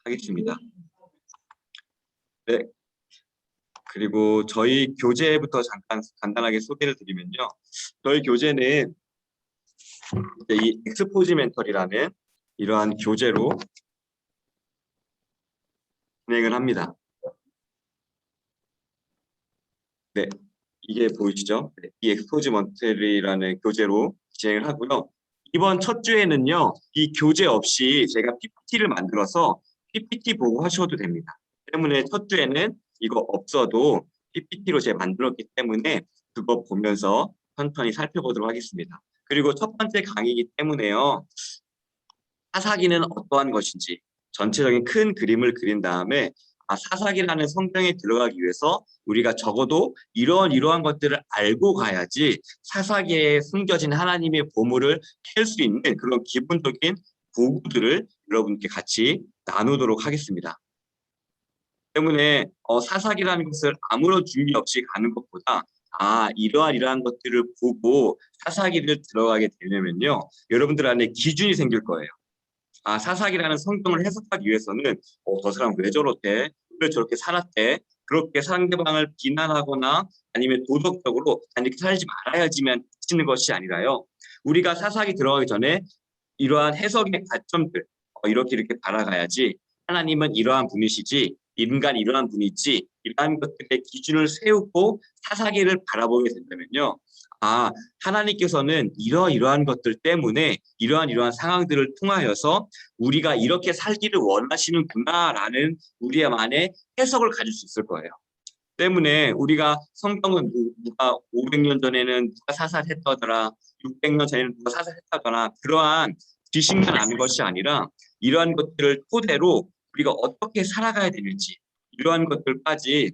하겠습니다. 네. 그리고 저희 교재부터 잠깐 간단하게 소개를 드리면요. 저희 교재는 이 엑스포지멘털이라는 이러한 교재로 진행을 합니다. 네, 이게 보이시죠? 네, 이 엑스포지먼털이라는 교재로 진행을 하고요. 이번 첫 주에는요, 이 교재 없이 제가 PPT를 만들어서 PPT 보고 하셔도 됩니다. 때문에 첫 주에는 이거 없어도 PPT로 제가 만들었기 때문에 그거 보면서 천천히 살펴보도록 하겠습니다. 그리고 첫 번째 강의이기 때문에요. 사사기는 어떠한 것인지 전체적인 큰 그림을 그린 다음에 사사기라는 성경에 들어가기 위해서 우리가 적어도 이러한 것들을 알고 가야지 사사기에 숨겨진 하나님의 보물을 캘 수 있는 그런 기본적인 도구들을 여러분께 같이 나누도록 하겠습니다. 때문에 사사기라는 것을 아무런 준비 없이 가는 것보다 이러한 것들을 보고 사사기를 들어가게 되려면요. 여러분들 안에 기준이 생길 거예요. 사사기라는 성경을 해석하기 위해서는 저 사람 왜 저렇대? 왜 저렇게 살았대? 그렇게 상대방을 비난하거나 아니면 도덕적으로 이렇게 살지 말아야지만 치는 것이 아니라요. 우리가 사사기 들어가기 전에 이러한 해석의 관점들 이렇게 바라가야지 하나님은 이러한 분이시지 인간 이러한 분이지 이러한 것들의 기준을 세우고 사사기를 바라보게 된다면요. 하나님께서는 이러한 것들 때문에 이러한 상황들을 통하여서 우리가 이렇게 살기를 원하시는구나라는 우리만의 해석을 가질 수 있을 거예요. 때문에 우리가 성경은 누가 500년 전에는 누가 사살했다더라, 600년 전에는 누가 사살했다더라 그러한 지식만 아는 것이 아니라 이러한 것들을 토대로 우리가 어떻게 살아가야 되는지 이러한 것들까지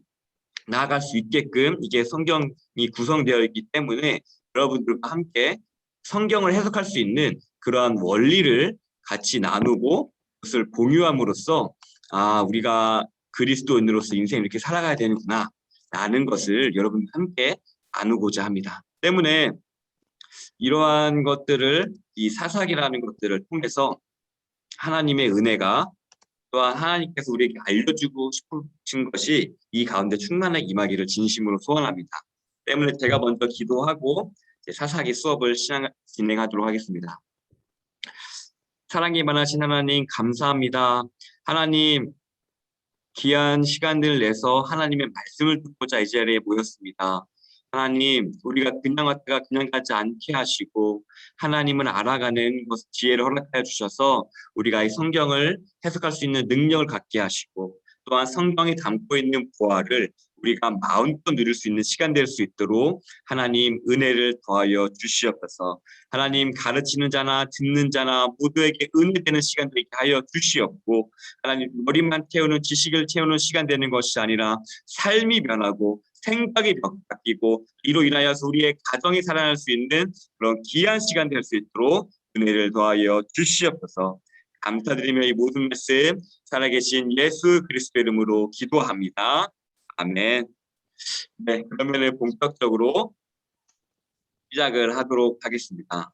나아갈 수 있게끔 이게 성경이 구성되어 있기 때문에 여러분들과 함께 성경을 해석할 수 있는 그러한 원리를 같이 나누고 그것을 공유함으로써 우리가 그리스도인으로서 인생을 이렇게 살아가야 되는구나 라는 것을 여러분과 함께 나누고자 합니다. 때문에 이러한 것들을 이 사사기라는 것들을 통해서 하나님의 은혜가 또한 하나님께서 우리에게 알려주고 싶으신 것이 이 가운데 충만하게 임하기를 진심으로 소원합니다. 때문에 제가 먼저 기도하고 사사기 수업을 진행하도록 하겠습니다. 사랑이 많으신 하나님 감사합니다. 하나님 귀한 시간을 내서 하나님의 말씀을 듣고자 이 자리에 모였습니다. 하나님 우리가 그냥 왔다가 그냥 가지 않게 하시고 하나님을 알아가는 것 지혜를 허락하여 주셔서 우리가 이 성경을 해석할 수 있는 능력을 갖게 하시고 또한 성경에 담고 있는 보화를 우리가 마음껏 누릴 수 있는 시간 될 수 있도록 하나님 은혜를 더하여 주시옵소서. 하나님 가르치는 자나 듣는 자나 모두에게 은혜되는 시간 되게 하여 주시옵고 하나님 머리만 채우는 지식을 채우는 시간 되는 것이 아니라 삶이 변하고 생각이 바뀌고 이로 인하여서 우리의 가정이 살아날 수 있는 그런 귀한 시간 될 수 있도록 은혜를 더하여 주시옵소서. 감사드리며 이 모든 말씀 살아계신 예수 그리스도 이름으로 기도합니다. 아멘. 네, 그러면 본격적으로 시작을 하도록 하겠습니다.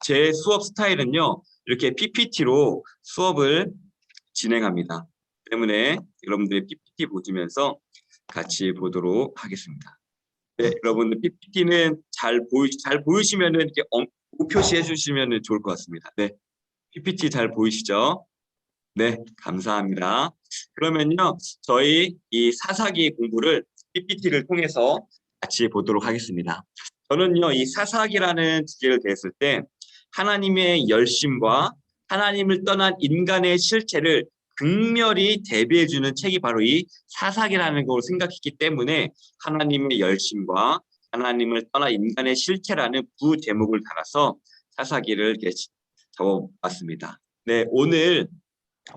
제 수업 스타일은요, 이렇게 PPT로 수업을 진행합니다. 때문에 여러분들이 PPT 보시면서 같이 보도록 하겠습니다. 네, 여러분들 PPT는 잘 보이시면은 이렇게 표시해 주시면 좋을 것 같습니다. 네, PPT 잘 보이시죠? 네, 감사합니다. 그러면요, 저희 이 사사기 공부를 PPT를 통해서 같이 보도록 하겠습니다. 저는요, 이 사사기라는 주제를 대했을 때 하나님의 열심과 하나님을 떠난 인간의 실체를 극렬히 대비해주는 책이 바로 이 사사기라는 걸 생각했기 때문에 하나님의 열심과 하나님을 떠난 인간의 실체라는 부제목을 달아서 사사기를 이렇게 적어봤습니다. 네, 오늘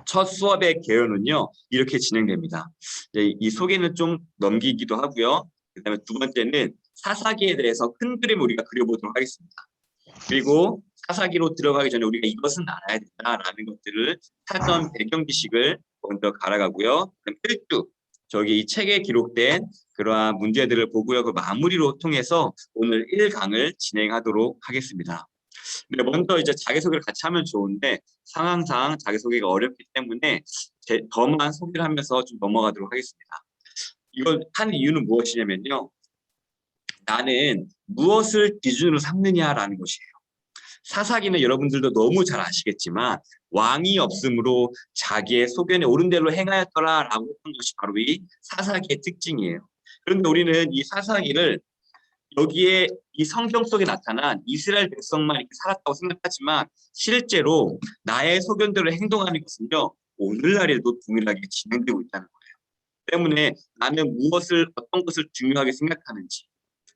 첫 수업의 개요는요 이렇게 진행됩니다. 이 소개는 좀 넘기기도 하고요. 그다음에 두 번째는 사사기에 대해서 큰 그림을 우리가 그려보도록 하겠습니다. 그리고 사사기로 들어가기 전에 우리가 이것은 알아야 된다라는 것들을 사전 배경 지식을 먼저 갈아가고요. 그럼 1주 저기 이 책에 기록된 그러한 문제들을 보고요. 그 마무리로 통해서 오늘 1강을 진행하도록 하겠습니다. 네, 먼저 이제 자기소개를 같이 하면 좋은데 상황상 자기소개가 어렵기 때문에 저만 소개를 하면서 좀 넘어가도록 하겠습니다. 이걸 하는 이유는 무엇이냐면요. 나는 무엇을 기준으로 삼느냐라는 것이에요. 사사기는 여러분들도 너무 잘 아시겠지만 왕이 없으므로 자기의 소견에 옳은 대로 행하였더라라고 했던 것이 바로 이 사사기의 특징이에요. 그런데 우리는 이 사사기를 여기에 이 성경 속에 나타난 이스라엘 백성만 이렇게 살았다고 생각하지만 실제로 나의 소견대로 행동하는 것은요 오늘날에도 동일하게 진행되고 있다는 거예요. 때문에 나는 어떤 것을 중요하게 생각하는지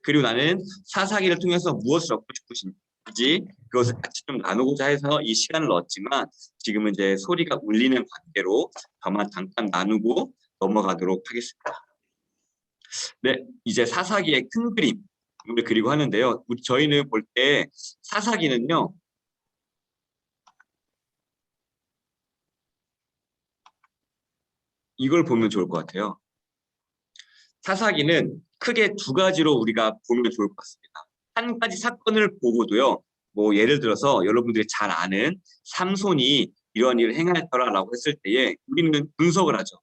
그리고 나는 사사기를 통해서 무엇을 얻고 싶으신지 그것을 같이 좀 나누고자 해서 이 시간을 얻지만 지금은 이제 소리가 울리는 관계로 저만 잠깐 나누고 넘어가도록 하겠습니다. 네, 이제 사사기의 큰 그림을 그리고 하는데요. 저희는 볼 때 사사기는요. 이걸 보면 좋을 것 같아요. 사사기는 크게 두 가지로 우리가 보면 좋을 것 같습니다. 한 가지 사건을 보고도요. 뭐 예를 들어서 여러분들이 잘 아는 삼손이 이런 일을 행하였더라라고 했을 때에 우리는 분석을 하죠.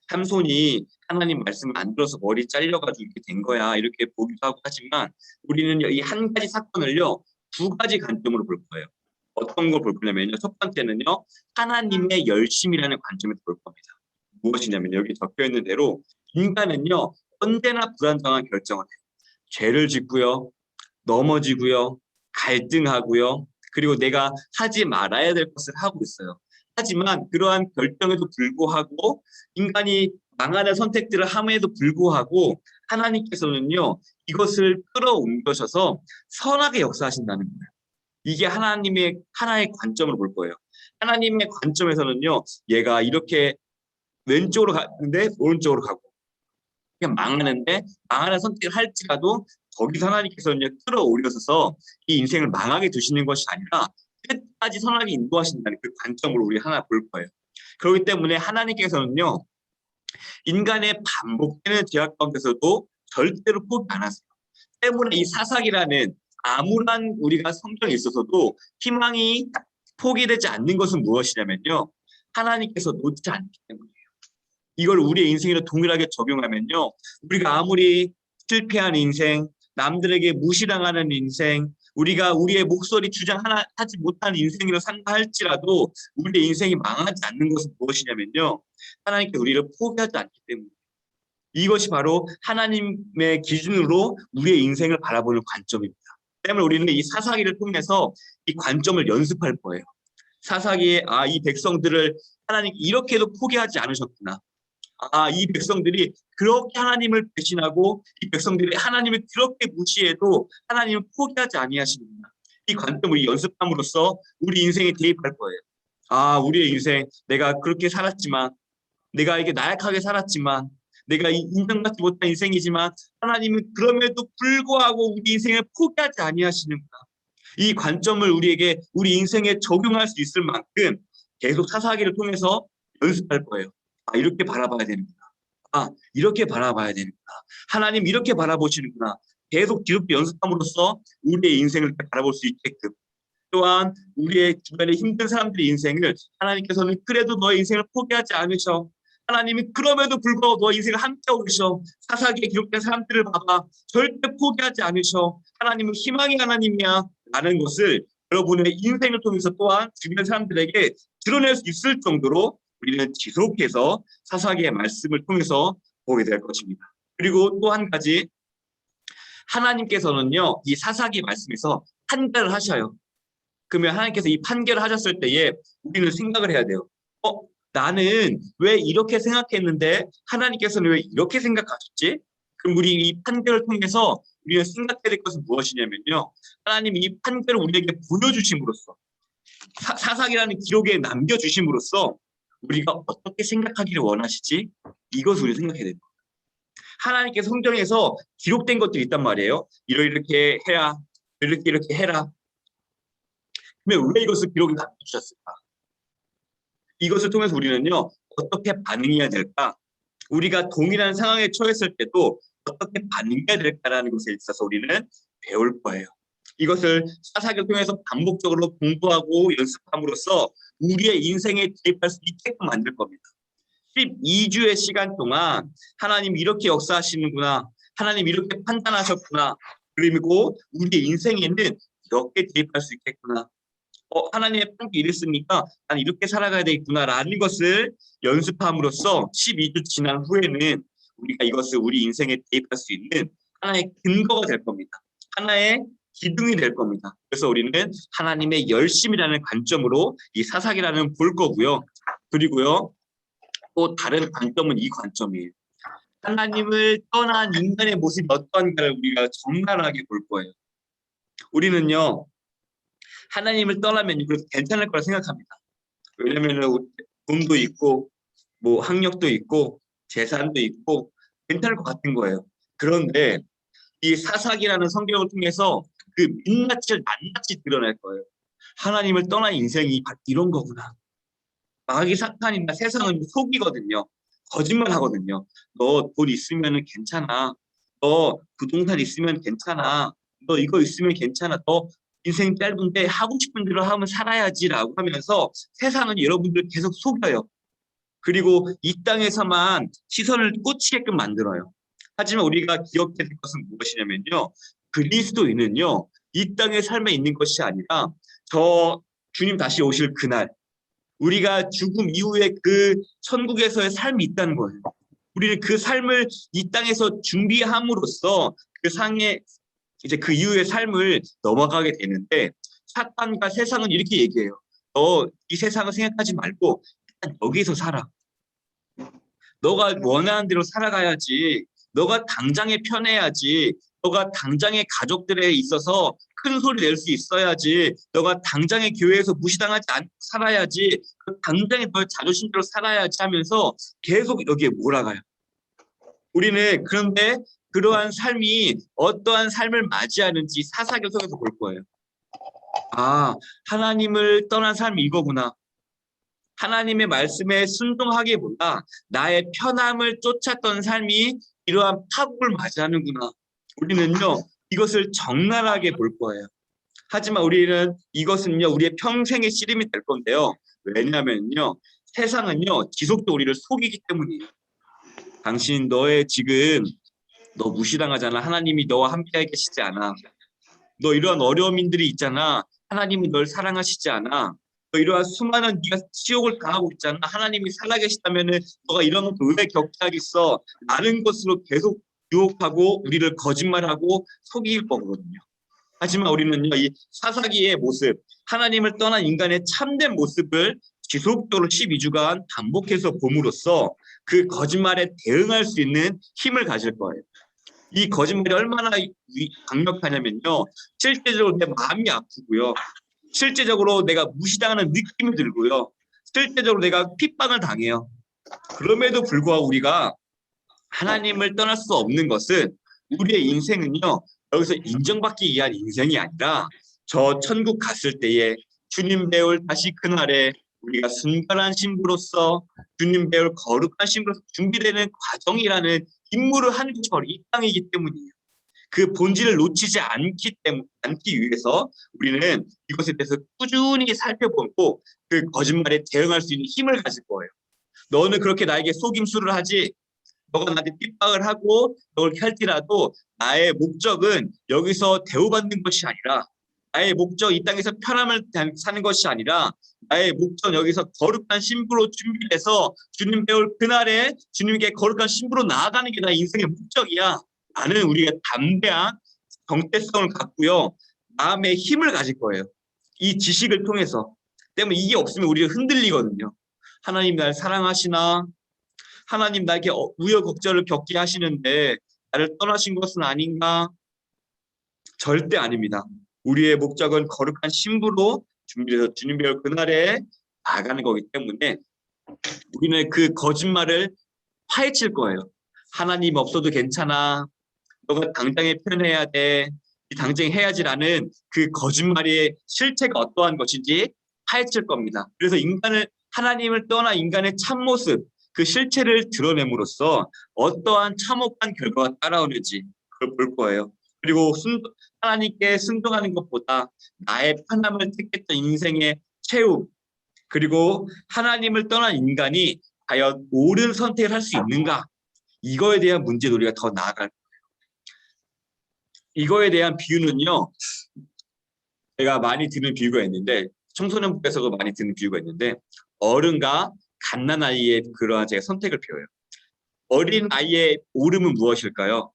삼손이 하나님 말씀을 안 들어서 머리 잘려가지고 이렇게 된 거야 이렇게 보기도 하고 하지만 우리는 이 한 가지 사건을요 두 가지 관점으로 볼 거예요. 어떤 걸 볼 거냐면요. 첫 번째는요 하나님의 열심이라는 관점에서 볼 겁니다. 무엇이냐면 여기 적혀 있는 대로 인간은요 언제나 불안정한 결정을 해요. 죄를 짓고요, 넘어지고요, 갈등하고요, 그리고 내가 하지 말아야 될 것을 하고 있어요. 하지만 그러한 결정에도 불구하고 인간이 망하는 선택들을 함에도 불구하고 하나님께서는요 이것을 끌어옮겨셔서 선하게 역사하신다는 거예요. 이게 하나님의 하나의 관점을 볼 거예요. 하나님의 관점에서는요 얘가 이렇게 왼쪽으로 가는데 오른쪽으로 가고 그냥 망하는 선택을 할지라도 거기서 하나님께서는 끌어올려서 이 인생을 망하게 두시는 것이 아니라 끝까지 선하게 인도하신다는 그 관점으로 우리 하나 볼 거예요. 그렇기 때문에 하나님께서는요 인간의 반복되는 죄악 가운데서도 절대로 포기 안 하세요. 때문에 이 사사기라는 아무런 우리가 성경에 있어서도 희망이 포기되지 않는 것은 무엇이냐면요 하나님께서 놓지 않기 때문이에요. 이걸 우리의 인생에 동일하게 적용하면요. 우리가 아무리 실패한 인생, 남들에게 무시당하는 인생, 우리가 우리의 목소리 주장하지 못하는 인생으로 산다 할지라도 우리의 인생이 망하지 않는 것은 무엇이냐면요. 하나님께 우리를 포기하지 않기 때문에 이것이 바로 하나님의 기준으로 우리의 인생을 바라보는 관점입니다. 때문에 우리는 이 사사기를 통해서 이 관점을 연습할 거예요. 사사기에 이 백성들을 하나님 이렇게도 포기하지 않으셨구나. 이 백성들이 그렇게 하나님을 배신하고 이 백성들이 하나님을 그렇게 무시해도 하나님을 포기하지 아니하시는구나. 이 관점을 연습함으로써 우리 인생에 대입할 거예요. 우리의 인생 내가 그렇게 살았지만 내가 이게 나약하게 살았지만 내가 인정받지 못한 인생이지만 하나님은 그럼에도 불구하고 우리 인생을 포기하지 아니하시는구나. 이 관점을 우리 인생에 적용할 수 있을 만큼 계속 사사기를 통해서 연습할 거예요. 이렇게 바라봐야 되는구나. 이렇게 바라봐야 되는구나. 하나님 이렇게 바라보시는구나. 계속 기록도 연습함으로써 우리의 인생을 바라볼 수 있게끔 또한 우리의 주변에 힘든 사람들의 인생을 하나님께서는 그래도 너의 인생을 포기하지 않으셔. 하나님이 그럼에도 불구하고 너의 인생을 함께하고 계셔. 사사기에 기록된 사람들을 봐봐. 절대 포기하지 않으셔. 하나님은 희망의 하나님이야. 라는 것을 여러분의 인생을 통해서 또한 주변 사람들에게 드러낼 수 있을 정도로 우리는 지속해서 사사기의 말씀을 통해서 보게 될 것입니다. 그리고 또 한 가지 하나님께서는요 이 사사기 말씀에서 판결을 하셔요. 그러면 하나님께서 이 판결을 하셨을 때에 우리는 생각을 해야 돼요. 나는 왜 이렇게 생각했는데 하나님께서는 왜 이렇게 생각하셨지? 그럼 우리 이 판결을 통해서 우리가 생각해야 될 것은 무엇이냐면요. 하나님이 이 판결을 우리에게 보여주심으로써 사사기라는 기록에 남겨주심으로써 우리가 어떻게 생각하기를 원하시지? 이것을 우리 생각해야 됩니다. 하나님께서 성경에서 기록된 것들이 있단 말이에요. 이렇게 해라. 이렇게 해라. 그러면 왜 이것을 기록에 남겨주셨을까? 이것을 통해서 우리는요. 어떻게 반응해야 될까? 우리가 동일한 상황에 처했을 때도 어떻게 반응해야 될까라는 것에 있어서 우리는 배울 거예요. 이것을 사사기를 통해서 반복적으로 공부하고 연습함으로써 우리의 인생에 대입할 수 있게끔 만들 겁니다. 12주의 시간 동안 하나님 이렇게 역사하시는구나. 하나님 이렇게 판단하셨구나. 그리고 우리의 인생에는 이렇게 대입할 수 있겠구나. 하나님의 판결이 이랬으니까 난 이렇게 살아가야 되겠구나라는 것을 연습함으로써 12주 지난 후에는 우리가 이것을 우리 인생에 대입할 수 있는 하나의 근거가 될 겁니다. 하나의 기둥이 될 겁니다. 그래서 우리는 하나님의 열심이라는 관점으로 이 사사기라는 볼 거고요. 그리고요, 또 다른 관점은 이 관점이에요. 하나님을 떠난 인간의 모습이 어떠한가를 우리가 적나라하게 볼 거예요. 우리는요, 하나님을 떠나면 그래도 괜찮을 거라 생각합니다. 왜냐면은 돈도 있고, 뭐 학력도 있고, 재산도 있고, 괜찮을 것 같은 거예요. 그런데 이 사사기라는 성경을 통해서 그 민낯을 낱낱이 드러낼 거예요. 하나님을 떠난 인생이 이런 거구나. 마귀 사탄이나 세상은 속이거든요. 거짓말 하거든요. 너 돈 있으면 괜찮아. 너 부동산 있으면 괜찮아. 너 이거 있으면 괜찮아. 너 인생 짧은데 하고 싶은 대로 하면 살아야지라고 하면서 세상은 여러분들 계속 속여요. 그리고 이 땅에서만 시선을 꽂히게끔 만들어요. 하지만 우리가 기억해야 될 것은 무엇이냐면요. 그리스도인은요. 이 땅의 삶에 있는 것이 아니라 저 주님 다시 오실 그날 우리가 죽음 이후에 그 천국에서의 삶이 있다는 거예요. 우리는 그 삶을 이 땅에서 준비함으로써 그 상에 이제 그 이후의 삶을 넘어가게 되는데 사탄과 세상은 이렇게 얘기해요. 너 이 세상을 생각하지 말고 일단 여기서 살아. 너가 원하는 대로 살아가야지. 너가 당장에 편해야지. 너가 당장에 가족들에 있어서 큰 소리 낼 수 있어야지. 너가 당장에 교회에서 무시당하지 않고 살아야지. 당장에 너의 자존심대로 살아야지 하면서 계속 여기에 몰아가요. 우리는 그런데 그러한 삶이 어떠한 삶을 맞이하는지 사사기를 통해서 볼 거예요. 아, 하나님을 떠난 삶이 이거구나. 하나님의 말씀에 순종하기보다 나의 편함을 쫓았던 삶이 이러한 파국을 맞이하는구나. 우리는요, 이것을 적나라하게 볼 거예요. 하지만 우리는 이것은요, 우리의 평생의 씨름이 될 건데요. 왜냐하면요, 세상은요, 지속적으로 우리를 속이기 때문이에요. 당신 너의 지금 너 무시당하잖아. 하나님이 너와 함께 계시지 않아. 너 이러한 어려움들이 있잖아. 하나님이 널 사랑하시지 않아. 너 이러한 수많은 네가 치욕을 당하고 있잖아. 하나님이 살아계시다면은 너가 이런 것도 왜 겪하겠어? 다른 것으로 계속 유혹하고 우리를 거짓말하고 속일 거거든요. 하지만 우리는요, 이 사사기의 모습, 하나님을 떠난 인간의 참된 모습을 지속적으로 12주간 반복해서 봄으로써 그 거짓말에 대응할 수 있는 힘을 가질 거예요. 이 거짓말이 얼마나 강력하냐면요. 실제적으로 내 마음이 아프고요. 실제적으로 내가 무시당하는 느낌이 들고요. 실제적으로 내가 핍박을 당해요. 그럼에도 불구하고 우리가 하나님을 떠날 수 없는 것은 우리의 인생은요. 여기서 인정받기 위한 인생이 아니라 저 천국 갔을 때에 주님 배울 다시 그날에 우리가 순결한 신부로서 주님 배울 거룩한 신부로서 준비되는 과정이라는 임무를 하는 것이 바로 이 땅이기 때문이에요. 그 본질을 놓치지 않기 위해서 우리는 이것에 대해서 꾸준히 살펴보고 그 거짓말에 대응할 수 있는 힘을 가질 거예요. 너는 그렇게 나에게 속임수를 하지. 너가 나한테 핍박을 하고 너를 할지라도 나의 목적은 여기서 대우받는 것이 아니라 나의 목적 이 땅에서 편함을 사는 것이 아니라 나의 목적 여기서 거룩한 신부로 준비해서 주님 배울 그날에 주님께 거룩한 신부로 나아가는 게 나의 인생의 목적이야. 나는 우리가 담대한 정체성을 갖고요. 마음의 힘을 가질 거예요. 이 지식을 통해서. 때문에 이게 없으면 우리가 흔들리거든요. 하나님 날 사랑하시나? 하나님 나에게 우여곡절을 겪게 하시는데 나를 떠나신 것은 아닌가? 절대 아닙니다. 우리의 목적은 거룩한 신부로 준비해서 주님 배울 그날에 나아가는 거기 때문에 우리는 그 거짓말을 파헤칠 거예요. 하나님 없어도 괜찮아. 너가 당장에 편해야 돼. 당장 해야지라는 그 거짓말의 실체가 어떠한 것인지 파헤칠 겁니다. 그래서 하나님을 떠나 인간의 참모습, 그 실체를 드러냄으로써 어떠한 참혹한 결과가 따라오는지 그걸 볼 거예요. 그리고 하나님께 순종하는 것보다 나의 편함을 택했던 인생의 최후, 그리고 하나님을 떠난 인간이 과연 옳은 선택을 할 수 있는가? 이거에 대한 문제도 우리가 더 나아갈 거예요. 이거에 대한 비유는요, 제가 많이 듣는 비유가 있는데, 청소년부에서도 많이 듣는 비유가 있는데, 어른과 갓난아이의 그러한 제가 선택을 표해요. 어린 아이의 옳음은 무엇일까요?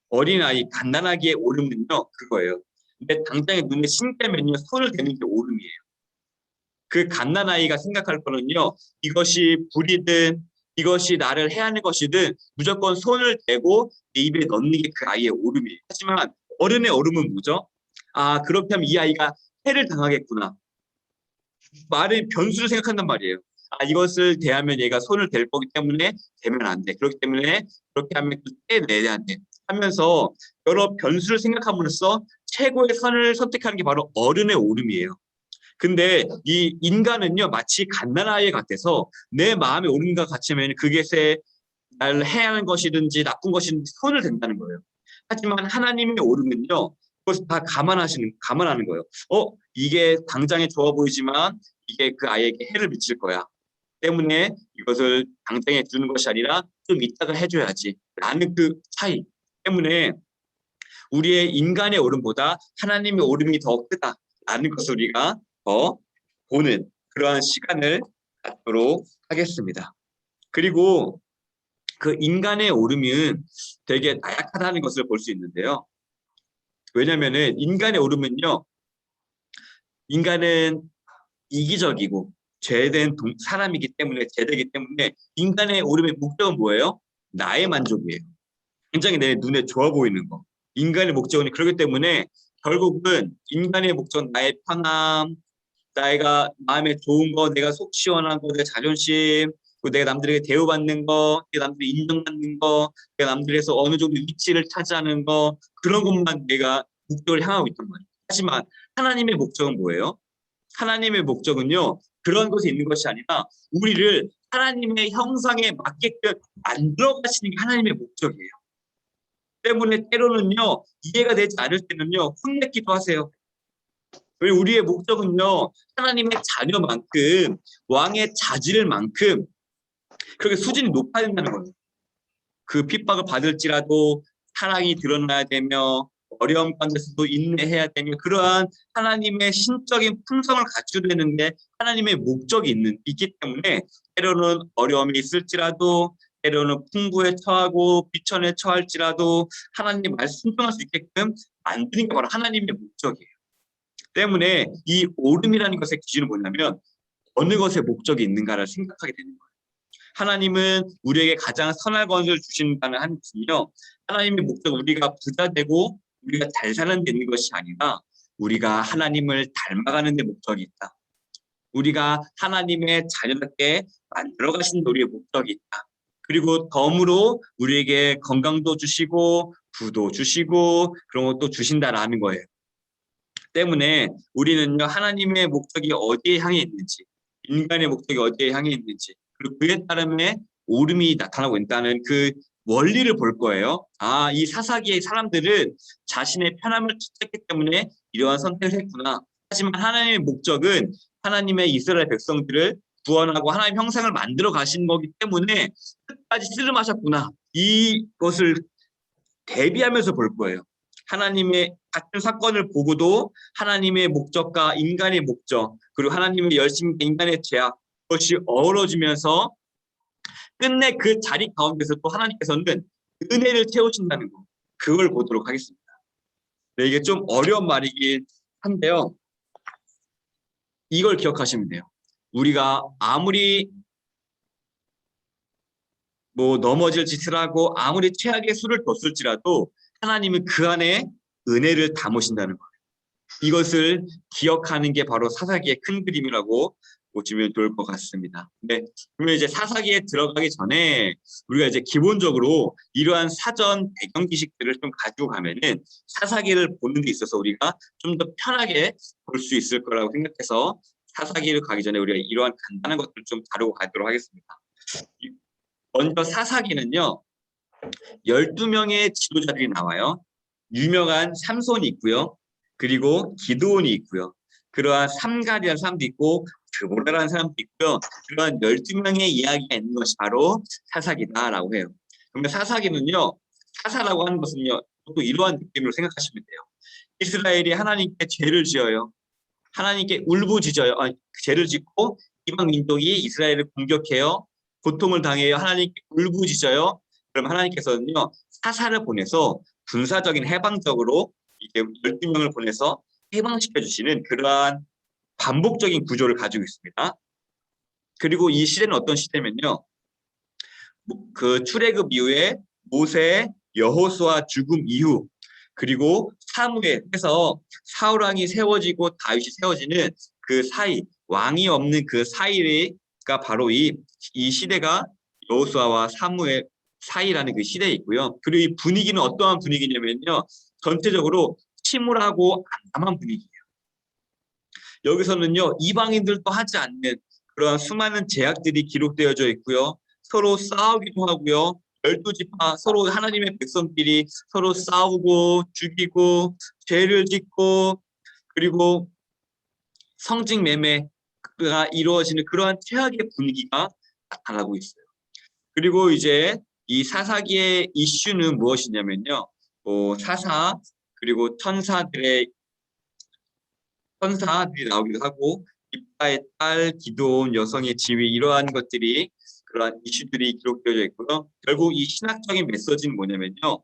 어린 아이, 갓난아기의 옳음은요, 그거예요. 근데 당장에 눈에 신기하면요, 손을 대는 게 옳음이에요. 그 갓난아이가 생각할 거는요, 이것이 불이든 이것이 나를 해하는 것이든 무조건 손을 대고 내 입에 넣는 게 그 아이의 옳음이에요. 하지만 어른의 옳음은 뭐죠? 아, 그렇게 하면 이 아이가 해를 당하겠구나. 말의 변수를 생각한단 말이에요. 아, 이것을 대하면 얘가 손을 댈 거기 때문에 대면 안 돼. 그렇기 때문에 그렇게 하면 떼내야 돼. 하면서 여러 변수를 생각함으로써 최고의 선을 선택하는 게 바로 어른의 옳음이에요. 근데 이 인간은요, 마치 갓난아이 같아서 내 마음에 옳은 것 같으면 그것에 나를 해야 하는 것이든지 나쁜 것이든지 손을 댄다는 거예요. 하지만 하나님의 옳음은요, 그것을 다 감안하는 거예요. 이게 당장에 좋아 보이지만 이게 그 아이에게 해를 미칠 거야. 때문에 이것을 당장에 주는 것이 아니라 좀 이따가 해줘야지. 라는 그 차이 때문에 우리의 인간의 옳음보다 하나님의 옳음이 더 크다라는 것을 우리가 더 보는 그러한 시간을 갖도록 하겠습니다. 그리고 그 인간의 옳음은 되게 나약하다는 것을 볼 수 있는데요. 왜냐하면은 인간의 옳음은요, 인간은 이기적이고 죄된 사람이기 때문에 죄되기 때문에 인간의 옳음의 목적은 뭐예요? 나의 만족이에요. 굉장히 내 눈에 좋아 보이는 거. 인간의 목적은 그렇기 때문에 결국은 인간의 목적은 나의 편함, 내가 마음에 좋은 거, 내가 속 시원한 거, 내 자존심, 그리고 내가 남들에게 대우받는 거, 내가 남들이 인정받는 거, 내가 남들에서 어느 정도 위치를 차지하는 거, 그런 것만 내가 목적을 향하고 있단 말이에요. 하지만 하나님의 목적은 뭐예요? 하나님의 목적은요, 그런 것이 있는 것이 아니라 우리를 하나님의 형상에 맞게끔 만들어 가시는 게 하나님의 목적이에요. 때문에 때로는요, 이해가 되지 않을 때는요, 혼내기도 하세요. 우리의 목적은요, 하나님의 자녀만큼, 왕의 자질을 만큼, 그렇게 수준이 높아야 된다는 거예요. 그 핍박을 받을지라도 사랑이 드러나야 되며, 어려움 가운데서도 인내해야 되며, 그러한 하나님의 신적인 품성을 갖추려 되는 게 하나님의 목적이 있기 때문에, 때로는 어려움이 있을지라도, 때로는 풍부에 처하고 비천에 처할지라도 하나님 말씀 순종할 수 있게끔 만드는 게 바로 하나님의 목적이에요. 때문에 이 옳음이라는 것의 기준은 뭐냐면 어느 것에 목적이 있는가를 생각하게 되는 거예요. 하나님은 우리에게 가장 선한 것을 주신다는 한 것은요, 하나님의 목적 우리가 부자 되고 우리가 잘 사는 데 있는 것이 아니라 우리가 하나님을 닮아가는 데 목적이 있다. 우리가 하나님의 자녀답게 만들어 가신 우리의 목적이 있다. 그리고 덤으로 우리에게 건강도 주시고 부도 주시고 그런 것도 주신다라는 거예요. 때문에 우리는요, 하나님의 목적이 어디에 향해 있는지, 인간의 목적이 어디에 향해 있는지, 그리고 그에 따름에 옳음이 나타나고 있다는 그 원리를 볼 거예요. 아, 이 사사기의 사람들은 자신의 편함을 찾았기 때문에 이러한 선택을 했구나. 하지만 하나님의 목적은 하나님의 이스라엘 백성들을 구원하고 하나님 형상을 만들어 가신 거기 때문에 끝까지 씨름하셨구나. 이것을 대비하면서 볼 거예요. 하나님의 같은 사건을 보고도 하나님의 목적과 인간의 목적, 그리고 하나님의 열심과 인간의 죄악, 그것이 어우러지면서 끝내 그 자리 가운데서 또 하나님께서는 은혜를 채우신다는 거, 그걸 보도록 하겠습니다. 네, 이게 좀 어려운 말이긴 한데요. 이걸 기억하시면 돼요. 우리가 아무리 넘어질 짓을 하고 아무리 최악의 수를 뒀을지라도 하나님은 그 안에 은혜를 담으신다는 거예요. 이것을 기억하는 게 바로 사사기의 큰 그림이라고 보시면 좋을 것 같습니다. 네, 그러면 이제 사사기에 들어가기 전에 우리가 이제 기본적으로 이러한 사전 배경 지식들을 좀 가지고 가면은 사사기를 보는 데 있어서 우리가 좀 더 편하게 볼 수 있을 거라고 생각해서 사사기를 가기 전에 우리가 이러한 간단한 것들을 좀 다루고 가도록 하겠습니다. 먼저 사사기는요, 12명의 지도자들이 나와요. 유명한 삼손이 있고요. 그리고 기드온이 있고요. 그러한 삼갈이라는 사람도 있고 드보라라는 사람도 있고요. 그러한 12명의 이야기가 있는 것이 바로 사사기다라고 해요. 그러면 사사기는요. 사사라고 하는 것은요. 또 이러한 느낌으로 생각하시면 돼요. 이스라엘이 하나님께 죄를 지어요. 하나님께 울부짖어요. 죄를 짓고 이방 민족이 이스라엘을 공격해요. 고통을 당해요. 하나님께 울부짖어요. 그럼 하나님께서는요. 사사를 보내서 군사적인 해방적으로 이제 12명을 보내서 해방시켜 주시는 그러한 반복적인 구조를 가지고 있습니다. 그리고 이 시대는 어떤 시대면요. 그 출애굽 이후에 모세, 여호수아 죽음 이후 그리고 사무엘에서 사울 왕이 세워지고 다윗이 세워지는 그 사이, 왕이 없는 그 사이가 바로 이 시대가 여호수아와 사무엘 사이라는 그 시대에 있고요. 그리고 이 분위기는 어떠한 분위기냐면요. 전체적으로 침울하고 암담한 분위기예요. 여기서는요. 이방인들도 하지 않는 그러한 수많은 제약들이 기록되어져 있고요. 서로 싸우기도 하고요. 12지파 서로 하나님의 백성끼리 서로 싸우고 죽이고 죄를 짓고 그리고 성직 매매가 이루어지는 그러한 최악의 분위기가 나타나고 있어요. 그리고 이제 이 사사기의 이슈는 무엇이냐면요. 사사 그리고 천사들이 나오기도 하고 입다의 딸, 기드온, 여성의 지위 이러한 것들이 그러한 이슈들이 기록되어져 있고요. 결국 이 신학적인 메시지는 뭐냐면요.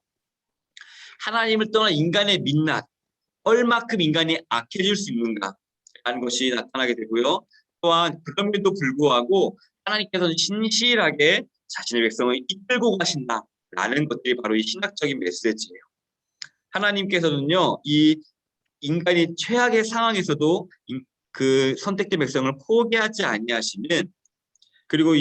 하나님을 떠난 인간의 민낯, 얼마큼 인간이 악해질 수 있는가 라는 것이 나타나게 되고요. 또한 그럼에도 불구하고 하나님께서는 신실하게 자신의 백성을 이끌고 가신다라는 것들이 바로 이 신학적인 메시지예요. 하나님께서는요. 이 인간이 최악의 상황에서도 그 선택된 백성을 포기하지 아니하시는 그리고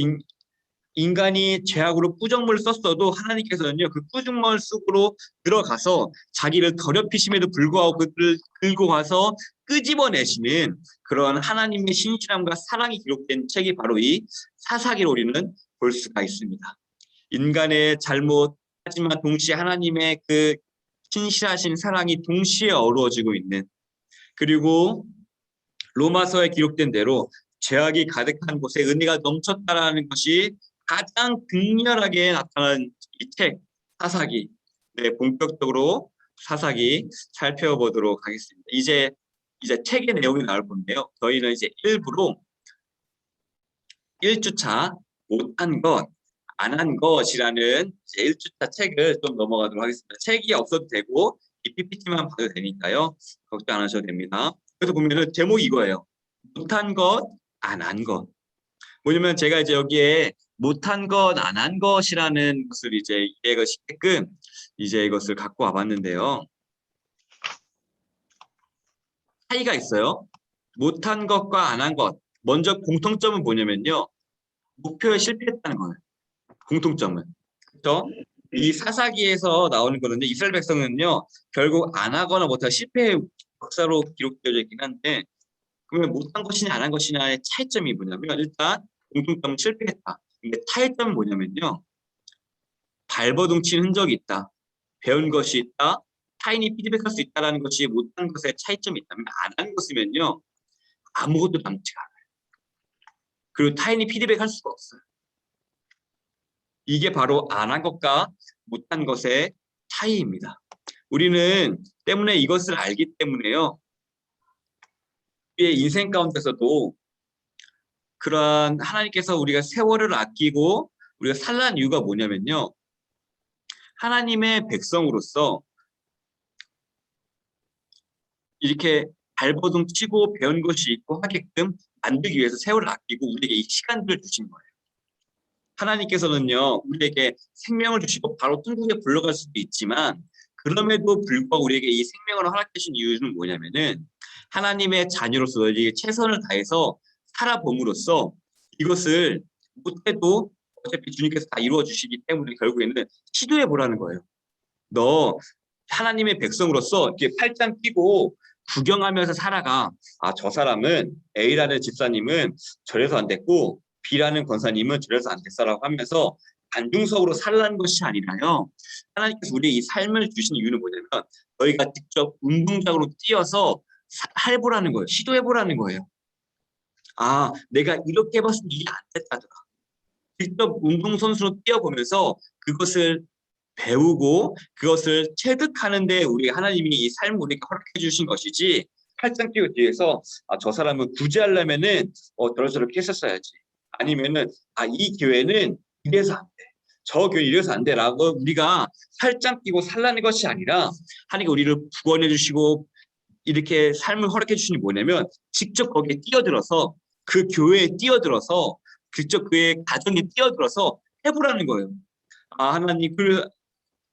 인간이 죄악으로 꾸중물을 썼어도 하나님께서는요 그 꾸중물 속으로 들어가서 자기를 더럽히심에도 불구하고 그들을 끌고 가서 끄집어내시는 그런 하나님의 신실함과 사랑이 기록된 책이 바로 이 사사기를 우리는 볼 수가 있습니다. 인간의 잘못 하지만 동시에 하나님의 그 신실하신 사랑이 동시에 어우러지고 있는 그리고 로마서에 기록된 대로 죄악이 가득한 곳에 은혜가 넘쳤다라는 것이 가장 극렬하게 나타난 이 책 사사기. 네, 본격적으로 사사기 살펴보도록 하겠습니다. 이제 책의 내용이 나올 건데요. 저희는 이제 일부로 1주차 못한 것, 안 한 것이라는 1주차 책을 좀 넘어가도록 하겠습니다. 책이 없어도 되고 이 PPT만 봐도 되니까요. 걱정 안 하셔도 됩니다. 그래서 보면은 제목이 이거예요. 못한 것, 안 한 것. 뭐냐면 제가 이제 여기에 못한 것, 안 한 것이라는 것을 이제 이해가 쉽게끔 이제 이것을 갖고 와봤는데요. 차이가 있어요. 못한 것과 안 한 것. 먼저 공통점은 뭐냐면요. 목표에 실패했다는 거예요. 공통점은. 그렇죠? 이 사사기에서 나오는 거는요. 이스라엘 백성은요. 결국 안 하거나 못하고 실패의 역사로 기록되어 있긴 한데 그러면 못한 것이냐 안 한 것이냐의 차이점이 뭐냐면 일단 공통점은 실패했다. 근데 차이점은 뭐냐면요. 발버둥 친 흔적이 있다. 배운 것이 있다. 타인이 피드백할 수 있다는 것이 못한 것의 차이점이 있다면 안 한 것이면요. 아무것도 남지가 않아요. 그리고 타인이 피드백할 수가 없어요. 이게 바로 안 한 것과 못한 것의 차이입니다. 우리는 때문에 이것을 알기 때문에요. 우리의 인생 가운데서도 그러한 하나님께서 우리가 세월을 아끼고 우리가 살라는 이유가 뭐냐면요. 하나님의 백성으로서 이렇게 발버둥 치고 배운 것이 있고 하게끔 만들기 위해서 세월을 아끼고 우리에게 이 시간들을 주신 거예요. 하나님께서는요. 우리에게 생명을 주시고 바로 천국에 불러갈 수도 있지만 그럼에도 불구하고 우리에게 이 생명을 허락해 주신 이유는 뭐냐면은 하나님의 자녀로서 우리에게 최선을 다해서 살아봄으로써 이것을 못해도 어차피 주님께서 다 이루어 주시기 때문에 결국에는 시도해 보라는 거예요. 너 하나님의 백성으로서 이렇게 팔짱 끼고 구경하면서 살아가. 아, 저 사람은 A라는 집사님은 저래서 안 됐고 B라는 권사님은 저래서 안 됐어라고 하면서 안중석으로 살라는 것이 아니라요. 하나님께서 우리 이 삶을 주신 이유는 뭐냐면 너희가 직접 운동장으로 뛰어서 해보라는 거예요. 시도해보라는 거예요. 아, 내가 이렇게 해봤으면 이게 안 됐다더라. 직접 운동선수로 뛰어보면서 그것을 배우고 그것을 체득하는데 우리 하나님이 이 삶을 우리에게 허락해 주신 것이지 팔짱 끼고 뒤에서 저 사람을 구제하려면은 저렇게 했었어야지. 아니면은 이 교회는 이래서 안 돼. 저 교회 이래서 안 돼라고 우리가 팔짱 끼고 살라는 것이 아니라 하나님이 우리를 구원해 주시고 이렇게 삶을 허락해 주시니 뭐냐면 직접 거기에 뛰어들어서 그 교회에 뛰어들어서 직접 그의 가정에 뛰어들어서 해보라는 거예요. 하나님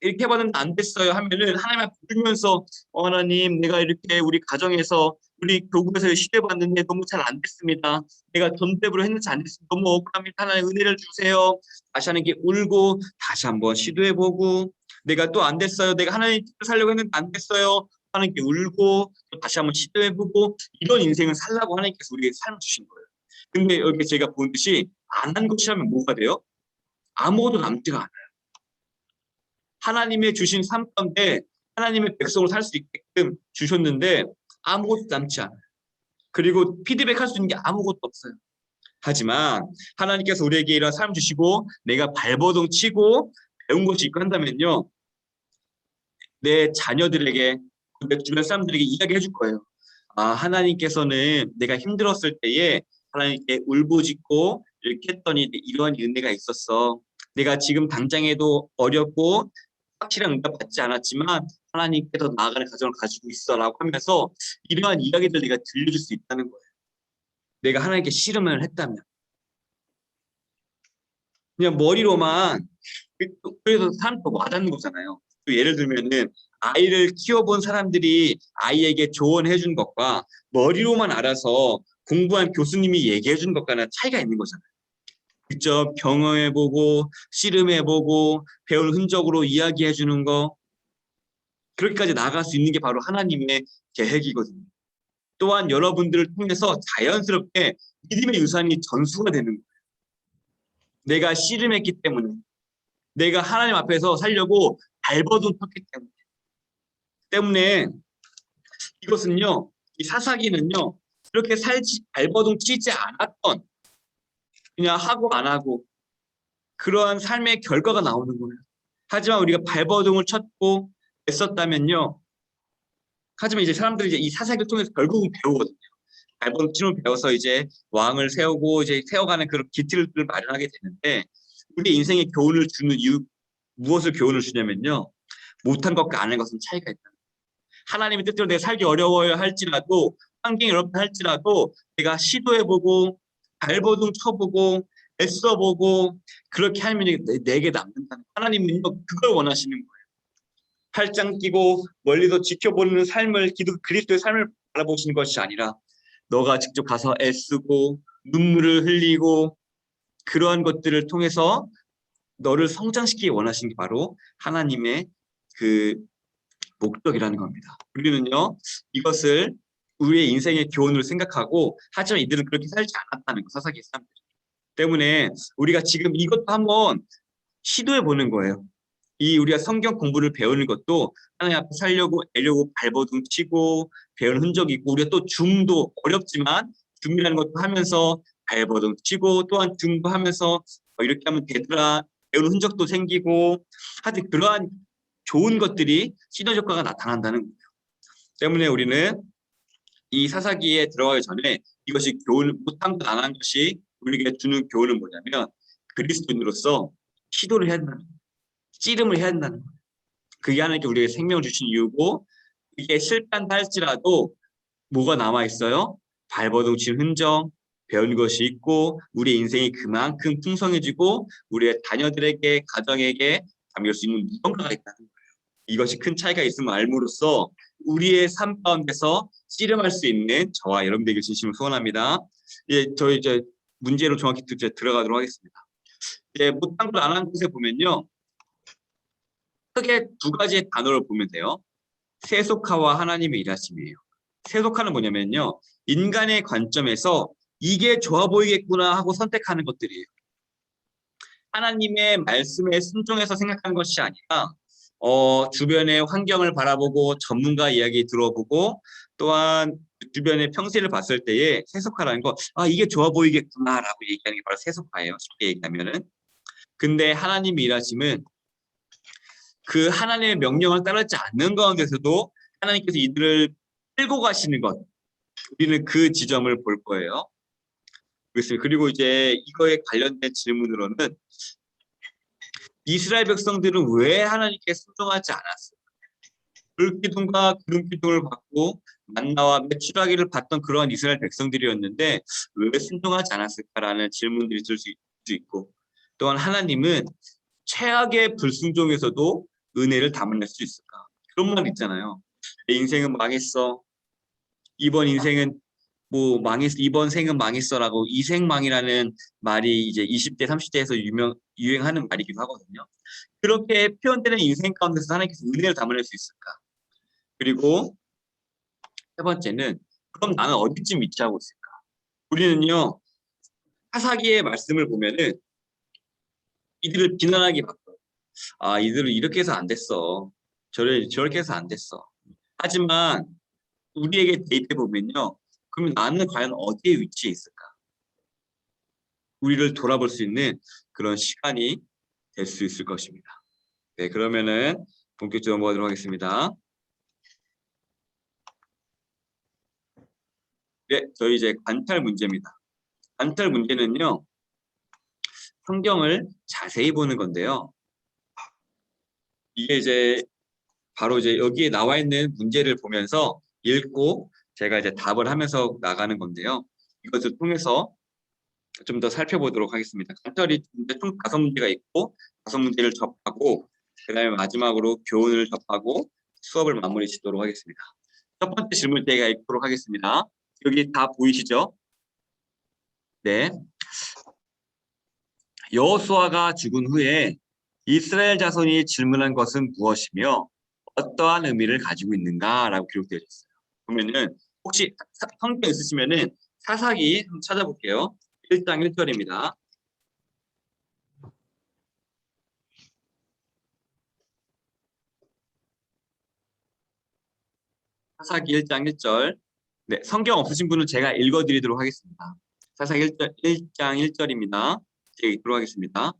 이렇게 해봤는데 안 됐어요 하면은 하나님 앞에 울면서 하나님 내가 이렇게 우리 가정에서 우리 교구에서 시도해봤는데 너무 잘 안 됐습니다. 내가 전대로 했는지 안 됐습니다. 너무 억울합니다. 하나님 은혜를 주세요. 다시 하는 게 울고 다시 한번 시도해보고 내가 또 안 됐어요. 내가 하나님 뜻을 살려고 했는데 안 됐어요. 하나님께 울고 또 다시 한번 시도해보고 이런 인생을 살라고 하나님께서 우리에게 삶을 주신 거예요. 근데 여기 제가 본 듯이 안 한 것이라면 뭐가 돼요? 아무것도 남지가 않아요. 하나님의 주신 삶 가운데 하나님의 백성으로 살 수 있게끔 주셨는데 아무것도 남지 않아요. 그리고 피드백할 수 있는 게 아무것도 없어요. 하지만 하나님께서 우리에게 이런 삶 주시고 내가 발버둥 치고 배운 것이 있고 한다면요. 내 자녀들에게 내 주변 사람들에게 이야기해 줄 거예요. 하나님께서는 내가 힘들었을 때에 하나님께 울부짖고 이렇게 했더니 이러한 은혜가 있었어. 내가 지금 당장에도 어렵고 확실한 응답 받지 않았지만 하나님께서 나아가는 가정을 가지고 있어라고 하면서 이러한 이야기들 내가 들려줄 수 있다는 거예요. 내가 하나님께 씨름을 했다면 그냥 머리로만 그래서 사람도 와닿는 거잖아요. 또 예를 들면은 아이를 키워본 사람들이 아이에게 조언해 준 것과 머리로만 알아서 공부한 교수님이 얘기해 준 것과는 차이가 있는 거잖아요. 직접 경험해보고 씨름해보고 배운 흔적으로 이야기해 주는 거 그렇게까지 나아갈 수 있는 게 바로 하나님의 계획이거든요. 또한 여러분들을 통해서 자연스럽게 믿음의 유산이 전수가 되는 거예요. 내가 씨름했기 때문에 내가 하나님 앞에서 살려고 발버둥 쳤기 때문에 이것은요, 이 사사기는요, 이렇게 발버둥 치지 않았던 그냥 하고 안 하고 그러한 삶의 결과가 나오는 거예요. 하지만 우리가 발버둥을 쳤고 애썼다면요. 하지만 이제 사람들이 이제 이 사사기를 통해서 결국은 배우거든요. 발버둥 치는 배워서 이제 왕을 세우고 이제 세워가는 그런 기틀을 마련하게 되는데 우리 인생의 교훈을 주는 이유 무엇을 교훈을 주냐면요. 못한 것과 안 한 것은 차이가 있다. 하나님의 뜻대로 내가 살기 어려워야 할지라도 환경이 어렵다 할지라도 내가 시도해보고 발버둥 쳐보고 애써보고 그렇게 하면 내게 남는다. 하나님은요 그걸 원하시는 거예요. 팔짱 끼고 멀리서 지켜보는 삶을 그리스도의 삶을 바라보시는 것이 아니라 너가 직접 가서 애쓰고 눈물을 흘리고 그러한 것들을 통해서 너를 성장시키기 원하시는 게 바로 하나님의 그 목적이라는 겁니다. 우리는요 이것을 우리의 인생의 교훈으로 생각하고 하지만 이들은 그렇게 살지 않았다는 거 사사기 사람들 때문에 우리가 지금 이것도 한번 시도해 보는 거예요. 이 우리가 성경 공부를 배우는 것도 하나님 앞에 살려고 애려고 발버둥 치고 배우는 흔적이 있고 우리가 또 중도 어렵지만 중이라는 것도 하면서 발버둥 치고 또한 중도 하면서 이렇게 하면 되더라 배우는 흔적도 생기고 하여튼 그러한 좋은 것들이 시너지 효과가 나타난다는 거예요. 때문에 우리는 이 사사기에 들어가기 전에 이것이 교훈 못한 것 안 한 것이 우리에게 주는 교훈은 뭐냐면 그리스도인으로서 시도를 해야 된다는 거예요. 씨름을 해야 된다는 거예요. 그게 하나님께 우리에게 생명을 주신 이유고 이게 실패한다 할지라도 뭐가 남아있어요? 발버둥 친 흔적, 배운 것이 있고 우리의 인생이 그만큼 풍성해지고 우리의 자녀들에게 가정에게 담길 수 있는 무언가가 있다는 거예요. 이것이 큰 차이가 있음을 알므로써 우리의 삶 가운데서 씨름할 수 있는 저와 여러분들에게 진심을 소원합니다. 저희 이제 문제로 정확히 들어가도록 하겠습니다. 못한 걸 안 한 곳에 보면요. 크게 두 가지의 단어를 보면 돼요. 세속화와 하나님의 일하심이에요. 세속화는 뭐냐면요. 인간의 관점에서 이게 좋아 보이겠구나 하고 선택하는 것들이에요. 하나님의 말씀에 순종해서 생각하는 것이 아니라 주변의 환경을 바라보고 전문가 이야기 들어보고 또한 주변의 평세를 봤을 때에 세속화라는 거, 이게 좋아 보이겠구나라고 얘기하는 게 바로 세속화예요. 쉽게 얘기하면은. 근데 하나님의 일하심은 그 하나님의 명령을 따르지 않는 가운데서도 하나님께서 이들을 끌고 가시는 것, 우리는 그 지점을 볼 거예요. 그리고 이제 이거에 관련된 질문으로는 이스라엘 백성들은 왜 하나님께 순종하지 않았을까? 불기둥과 구름기둥을 받고 만나와 메추라기를 받던 그러한 이스라엘 백성들이었는데 왜 순종하지 않았을까라는 질문들이 있을 수 있고, 또한 하나님은 최악의 불순종에서도 은혜를 담아낼 수 있을까? 그런 말 있잖아요. 내 인생은 망했어. 이번 인생은 뭐 망했어. 이번 생은 망했어라고 이생망이라는 말이 이제 20대, 30대에서 유행하는 말이기도 하거든요. 그렇게 표현되는 인생 가운데서 하나님께서 은혜를 담아낼 수 있을까? 그리고 세 번째는 그럼 나는 어디쯤 위치하고 있을까? 우리는요, 사사기의 말씀을 보면은 이들을 비난하기 바빠요. 이들은 이렇게 해서 안 됐어. 저렇게 해서 안 됐어. 하지만 우리에게 대입해 보면요, 그러면 나는 과연 어디에 위치해 있을까? 우리를 돌아볼 수 있는 그런 시간이 될 수 있을 것입니다. 네, 그러면은 본격적으로 넘어가도록 하겠습니다. 네, 저희 이제 관찰 문제입니다. 관찰 문제는요, 성경을 자세히 보는 건데요. 이게 이제 바로 이제 여기에 나와 있는 문제를 보면서 읽고 제가 이제 답을 하면서 나가는 건데요. 이것을 통해서 좀 더 살펴보도록 하겠습니다. 관찰이 총 5문제가 있고 5문제를 접하고 그다음에 마지막으로 교훈을 접하고 수업을 마무리 짓도록 하겠습니다. 첫 번째 질문 제가 읽도록 하겠습니다. 여기 다 보이시죠? 네. 여호수아가 죽은 후에 이스라엘 자손이 질문한 것은 무엇이며 어떠한 의미를 가지고 있는가라고 기록되어 있어요. 보면은 혹시 성경 있으시면은 사사기 한번 찾아볼게요. 1장 1절입니다. 사사기 1장 1절. 네, 성경 없으신 분은 제가 읽어드리도록 하겠습니다. 사사기 1장 1절입니다. 제가 읽도록 하겠습니다.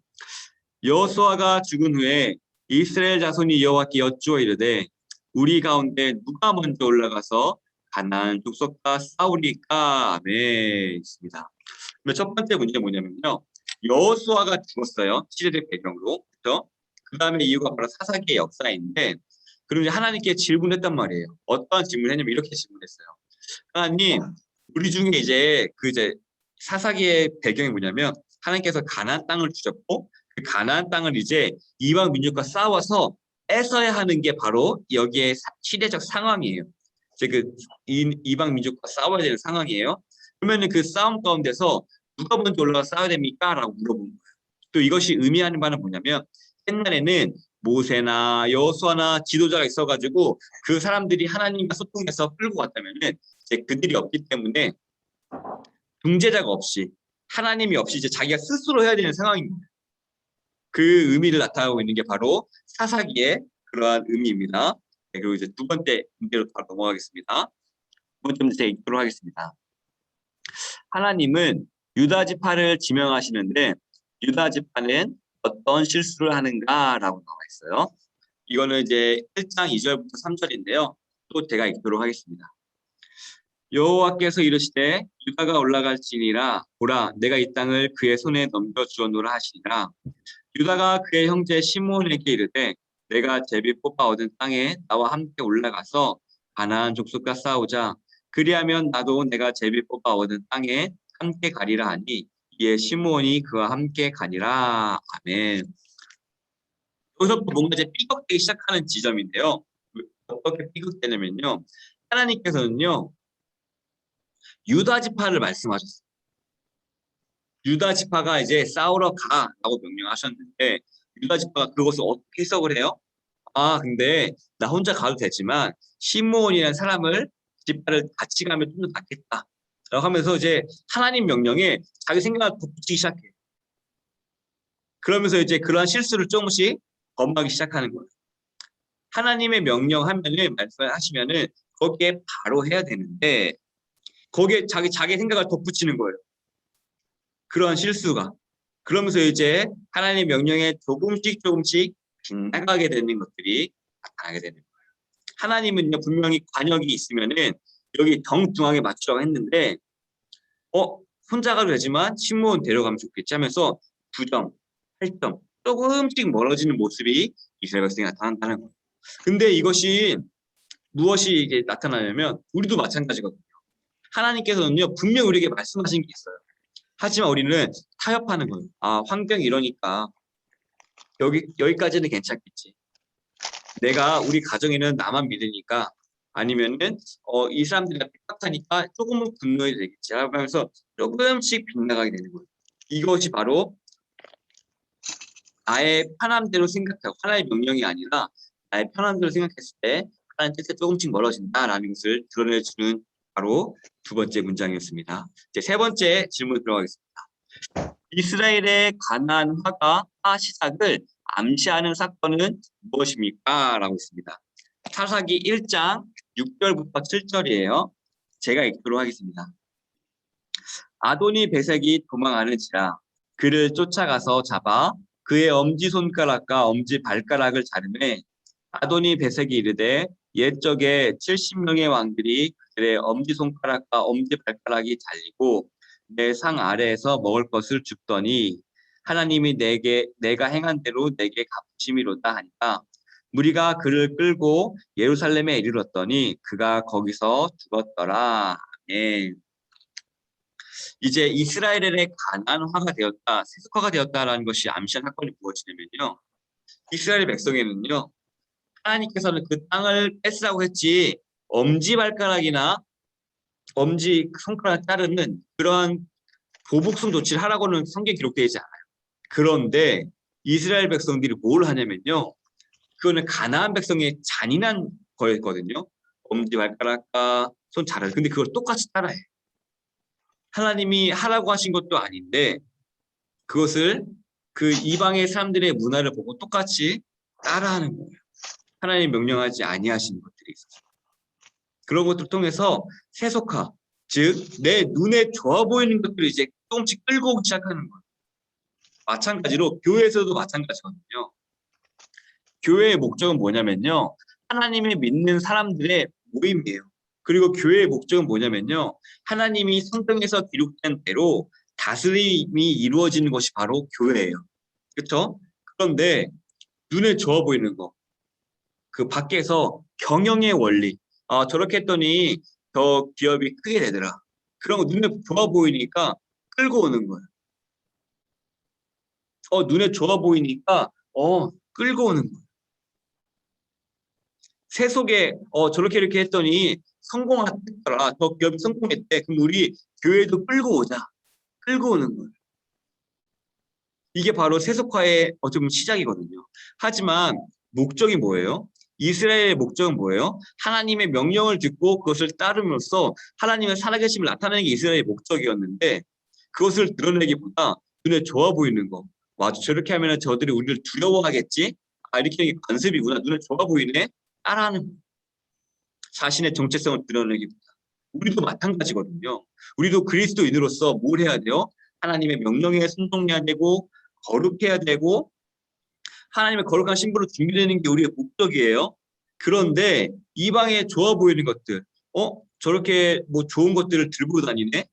여호수아가 죽은 후에 이스라엘 자손이 여호와께 여쭈어 이르되 우리 가운데 누가 먼저 올라가서 가나안 족속과 싸우리까? 아멘. 있습니다. 첫 번째 문제 뭐냐면요. 여호수아가 죽었어요. 시대적 배경으로. 그렇죠? 그 다음에 이유가 바로 사사기의 역사인데 그럼 이제 하나님께 질문했단 말이에요. 어떠한 질문을 했냐면 이렇게 질문했어요. 하나님, 우리 중에 이제 사사기의 배경이 뭐냐면 하나님께서 가나안 땅을 주셨고 그 가나안 땅을 이제 이방 민족과 싸워서 뺏어야 하는 게 바로 여기에 시대적 상황이에요. 이제 그 이방 민족과 싸워야 되는 상황이에요. 그러면은 그 싸움 가운데서 누가 먼저 올라가 싸워야 됩니까? 라고 물어본 거예요. 또 이것이 의미하는 바는 뭐냐면 옛날에는 모세나 여호수아나 지도자가 있어가지고 그 사람들이 하나님과 소통해서 끌고 갔다면은 이제 그들이 없기 때문에 중재자가 없이 하나님이 없이 이제 자기가 스스로 해야 되는 상황입니다. 그 의미를 나타내고 있는 게 바로 사사기의 그러한 의미입니다. 네, 그리고 이제 두 번째 문제로 바로 넘어가겠습니다. 두 번째 문제 제가 읽도록 하겠습니다. 하나님은 유다 지파를 지명하시는데 유다 지파는 어떤 실수를 하는가라고 나와 있어요. 이거는 이제 1장 2절부터 3절인데요. 또 제가 읽도록 하겠습니다. 여호와께서 이르시되 유다가 올라갈지니라 보라 내가 이 땅을 그의 손에 넘겨주었노라 하시니라. 유다가 그의 형제 시므온에게 이르되 내가 제비 뽑아 얻은 땅에 나와 함께 올라가서 가나안 족속과 싸우자. 그리하면 나도 내가 제비 뽑아 얻은 땅에 함께 가리라 하니 이에 시므온이 그와 함께 가니라. 아멘. 여기서부터 뭔가 이제 삐걱대기 시작하는 지점인데요. 어떻게 삐걱대냐면요. 하나님께서는요. 유다 지파를 말씀하셨어요. 유다 지파가 이제 싸우러 가라고 명령하셨는데 유다 지파가 그것을 어떻게 해석을 해요? 근데 나 혼자 가도 되지만 시므온이라는 사람을 지파를 같이 가면 좀 더 낫겠다. 라고 하면서 이제 하나님 명령에 자기 생각을 덧붙이기 시작해요. 그러면서 이제 그러한 실수를 조금씩 범하기 시작하는 거예요. 하나님의 명령하면은 말씀하시면은 거기에 바로 해야 되는데 거기에 자기 생각을 덧붙이는 거예요. 그러한 실수가. 그러면서 이제 하나님의 명령에 조금씩 빗나가게 되는 것들이 나타나게 되는 거예요. 하나님은요 분명히 관역이 있으면은 여기 덩중하게 맞추라고 했는데 혼자 가도 되지만 신무원 데려가면 좋겠지 하면서 9점, 8점 조금씩 멀어지는 모습이 이스라엘 백성이 나타난다는 거예요. 근데 이것이 무엇이 이게 나타나냐면 우리도 마찬가지거든요. 하나님께서는요 분명 우리에게 말씀하신 게 있어요. 하지만 우리는 타협하는 거예요. 환경이 이러니까 여기까지는 괜찮겠지. 내가 우리 가정에는 나만 믿으니까 아니면은 이 사람들이 삐딱하니까 조금은 분노해도 되겠지 하면서 조금씩 빗나가게 되는 거예요. 이것이 바로 나의 편함대로 생각하고 하나의 명령이 아니라 나의 편함대로 생각했을 때 하나님 뜻에 조금씩 멀어진다라는 것을 드러내주는 바로 두 번째 문장이었습니다. 이제 세 번째 질문 들어가겠습니다. 이스라엘의 가나안 화가 시작을 암시하는 사건은 무엇입니까? 라고 있습니다. 사사기 1장 6절부터 7절이에요. 제가 읽도록 하겠습니다. 아도니 베색이 도망하는지라 그를 쫓아가서 잡아 그의 엄지손가락과 엄지발가락을 자르매 아도니 베색이 이르되 옛적에 70명의 왕들이 그들의 엄지손가락과 엄지발가락이 잘리고 내 상 아래에서 먹을 것을 줍더니 하나님이 내가 행한 대로 내게 갚으심이로다 하니까 무리가 그를 끌고 예루살렘에 이르렀더니 그가 거기서 죽었더라. 아멘. 이제 이스라엘의 가난화가 되었다, 세속화가 되었다라는 것이 암시한 사건이 무엇이냐면요. 이스라엘 백성에는요. 하나님께서는 그 땅을 뺏으라고 했지 엄지발가락이나 엄지 손가락 자르는 그러한 보복성 조치를 하라고는 성경에 기록되지 않아요. 그런데 이스라엘 백성들이 뭘 하냐면요. 그거는 가나안 백성의 잔인한 거였거든요. 엄지발가락과 손 자르는. 근데 그걸 똑같이 따라해. 하나님이 하라고 하신 것도 아닌데 그것을 그 이방의 사람들의 문화를 보고 똑같이 따라하는 거예요. 하나님 명령하지 아니하신 것들이 있어서. 그런 것들을 통해서 세속화, 즉 내 눈에 좋아 보이는 것들을 이제 조금씩 끌고 오기 시작하는 거예요. 마찬가지로 교회에서도 마찬가지거든요. 교회의 목적은 뭐냐면요. 하나님을 믿는 사람들의 모임이에요. 그리고 교회의 목적은 뭐냐면요. 하나님이 성경에서 기록된 대로 다스림이 이루어지는 것이 바로 교회예요. 그렇죠? 그런데 눈에 좋아 보이는 거, 그 밖에서 경영의 원리, 저렇게 했더니 더 기업이 크게 되더라. 그런 거 눈에 좋아 보이니까 끌고 오는 거예요. 눈에 좋아 보이니까 끌고 오는 거예요. 세속에 저렇게 이렇게 했더니 성공했더라. 저 기업이 성공했대. 그럼 우리 교회도 끌고 오자. 끌고 오는 거예요. 이게 바로 세속화의 어쩌면 시작이거든요. 하지만 목적이 뭐예요? 이스라엘의 목적은 뭐예요? 하나님의 명령을 듣고 그것을 따름으로써 하나님의 살아계심을 나타내는 게 이스라엘의 목적이었는데 그것을 드러내기보다 눈에 좋아 보이는 거. 맞아, 저렇게 하면 저들이 우리를 두려워하겠지? 이렇게 하는 게 관습이구나. 눈에 좋아 보이네? 따라하는 거. 자신의 정체성을 드러내기보다. 우리도 마찬가지거든요. 우리도 그리스도인으로서 뭘 해야 돼요? 하나님의 명령에 순종해야 되고 거룩해야 되고 하나님의 거룩한 신분으로 준비되는 게 우리의 목적이에요. 그런데 이방에 좋아 보이는 것들, 저렇게 뭐 좋은 것들을 들고 다니네?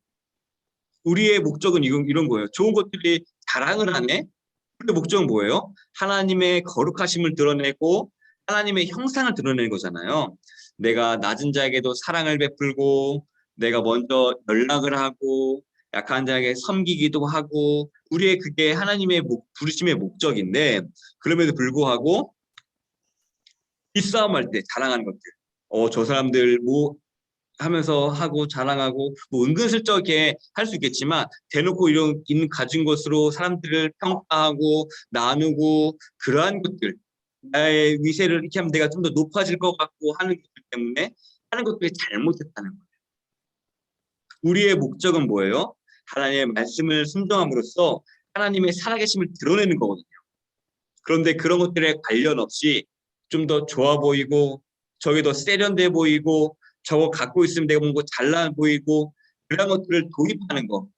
우리의 목적은 이런 거예요. 좋은 것들이 자랑을 하네? 우리의 목적은 뭐예요? 하나님의 거룩하심을 드러내고 하나님의 형상을 드러내는 거잖아요. 내가 낮은 자에게도 사랑을 베풀고 내가 먼저 연락을 하고 약한 자에게 섬기기도 하고 우리의 그게 하나님의 부르심의 목적인데 그럼에도 불구하고 이 싸움할 때 자랑하는 것들. 저 사람들 뭐 하면서 하고 자랑하고 뭐 은근슬쩍 이렇게 할 수 있겠지만 대놓고 이런 가진 것으로 사람들을 평가하고 나누고 그러한 것들 나의 위세를 이렇게 하면 내가 좀 더 높아질 것 같고 하는 것들 때문에 하는 것들이 잘못했다는 거예요. 우리의 목적은 뭐예요? 하나님의 말씀을 순종함으로써 하나님의 살아계심을 드러내는 거거든요. 그런데 그런 것들에 관련 없이 좀 더 좋아 보이고 저게 더 세련돼 보이고 저거 갖고 있으면 내가 뭔가 잘나 보이고 그런 것들을 도입하는 거.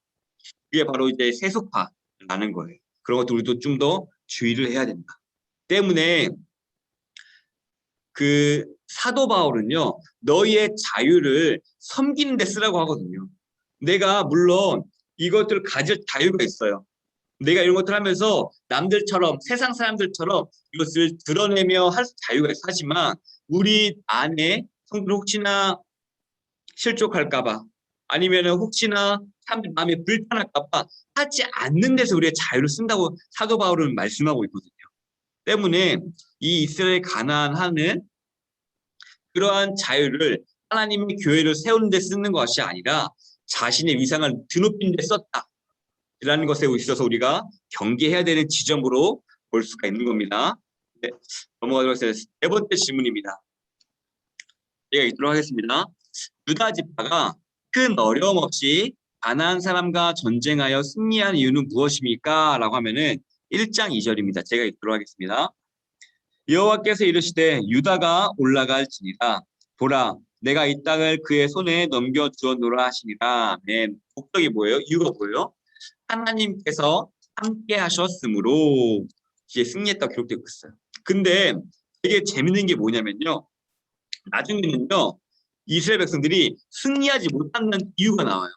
그게 바로 이제 세속화라는 거예요. 그런 것도 우리도 좀 더 주의를 해야 된다. 때문에 그 사도 바울은요, 너희의 자유를 섬기는 데 쓰라고 하거든요. 내가 물론 이것들을 가질 자유가 있어요. 내가 이런 것들 하면서 남들처럼 세상 사람들처럼 이것을 드러내며 할 자유가 있어. 하지만 우리 안에 성들 혹시나 실족할까봐 아니면 혹시나 사람들 마음에 불편할까봐 하지 않는 데서 우리의 자유를 쓴다고 사도 바울은 말씀하고 있거든요. 때문에 이 이스라엘 가나안하는 그러한 자유를 하나님의 교회를 세우는 데 쓰는 것이 아니라 자신의 위상을 드높이는 데 썼다라는 것에 있어서 우리가 경계해야 되는 지점으로 볼 수가 있는 겁니다. 네, 넘어가도록 하겠습니다. 네 번째 질문입니다. 제가 읽도록 하겠습니다. 유다 지파가 큰 어려움 없이 가나안 사람과 전쟁하여 승리한 이유는 무엇입니까? 라고 하면은 1장 2절입니다. 제가 읽도록 하겠습니다. 여호와께서 이르시되 유다가 올라갈지니라. 보라, 내가 이 땅을 그의 손에 넘겨주었노라 하시니라. 아멘. 목적이 뭐예요? 이유가 뭐예요? 하나님께서 함께 하셨으므로 이제 승리했다고 기록되고 있어요. 근데 되게 재밌는 게 뭐냐면요. 나중에는요. 이스라엘 백성들이 승리하지 못하는 이유가 나와요.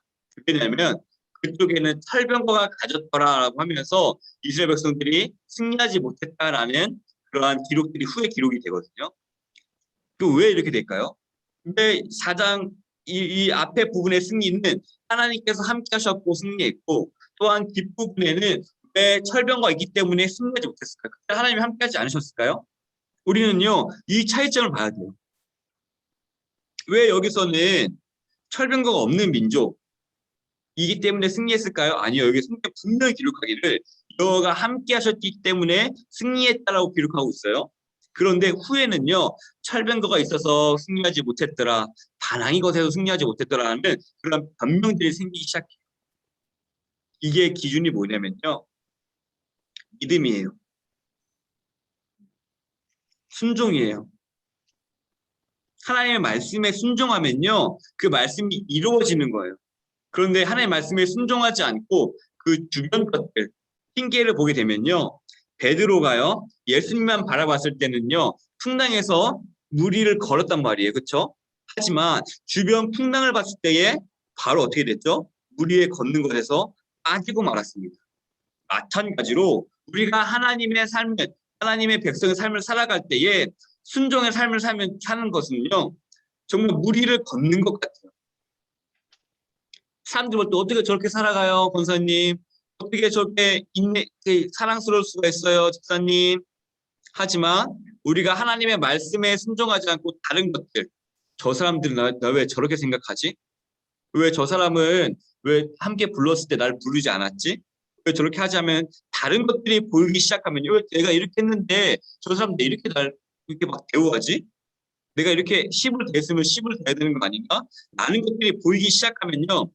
왜냐하면 그쪽에는 철병거가 가졌더라라고 하면서 이스라엘 백성들이 승리하지 못했다라는 그러한 기록들이 후에 기록이 되거든요. 그 왜 이렇게 될까요? 근데 4장 이 앞에 부분의 승리는 하나님께서 함께 하셨고 승리했고 또한 뒷부분에는 왜 철병거가 있기 때문에 승리하지 못했을까요? 그때 하나님이 함께 하지 않으셨을까요? 우리는요. 이 차이점을 봐야 돼요. 왜 여기서는 철병거가 없는 민족이기 때문에 승리했을까요? 아니요. 여기 성경 분명히 기록하기를 여호와가 함께 하셨기 때문에 승리했다라고 기록하고 있어요. 그런데 후에는요. 철병거가 있어서 승리하지 못했더라. 반항이 거세서 승리하지 못했더라는 그런 변명들이 생기기 시작해요. 이게 기준이 뭐냐면요. 믿음이에요. 순종이에요. 하나님의 말씀에 순종하면요. 그 말씀이 이루어지는 거예요. 그런데 하나님의 말씀에 순종하지 않고 그 주변 것들, 핑계를 보게 되면요. 베드로가요. 예수님만 바라봤을 때는요. 풍랑에서 무리를 걸었단 말이에요. 그렇죠? 하지만 주변 풍랑을 봤을 때에 바로 어떻게 됐죠? 무리에 걷는 것에서 빠지고 말았습니다. 마찬가지로 우리가 하나님의 삶을, 하나님의 백성의 삶을 살아갈 때에 순종의 삶을 사는 것은요. 정말 무리를 걷는 것 같아요. 사람들 볼 때 어떻게 저렇게 살아가요, 권사님? 어떻게 저렇게 사랑스러울 수가 있어요, 집사님? 하지만 우리가 하나님의 말씀에 순종하지 않고 다른 것들, 저 사람들은 나 왜 저렇게 생각하지? 왜 저 사람은 왜 함께 불렀을 때 날 부르지 않았지? 왜 저렇게 하자면 다른 것들이 보이기 시작하면 왜 내가 이렇게 했는데 저 사람들 이렇게 날 이렇게 막 대우하지? 내가 이렇게 10을 대했으면 10을 대야 되는 거 아닌가? 라는 것들이 보이기 시작하면요.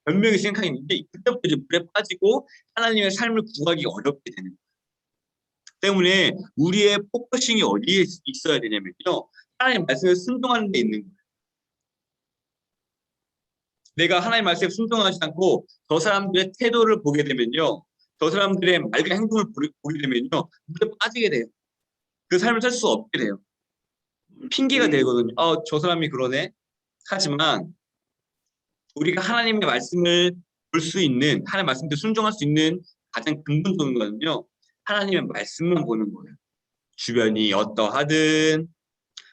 변명이 생각했는데 그때부터 이제 물에 빠지고 하나님의 삶을 구하기 어렵게 되는 거예요. 때문에 우리의 포커싱이 어디에 있어야 되냐면요. 하나님 말씀에 순종하는 데 있는 거예요. 내가 하나님 말씀에 순종하지 않고 저 사람들의 태도를 보게 되면요. 저 사람들의 말과 행동을 보게 되면요. 물에 빠지게 돼요. 그 삶을 살 수 없게 돼요. 핑계가 되거든요. 저 사람이 그러네. 하지만 우리가 하나님의 말씀을 볼 수 있는, 하나님의 말씀에 순종할 수 있는 가장 근본적인 거는요. 하나님의 말씀만 보는 거예요. 주변이 어떠하든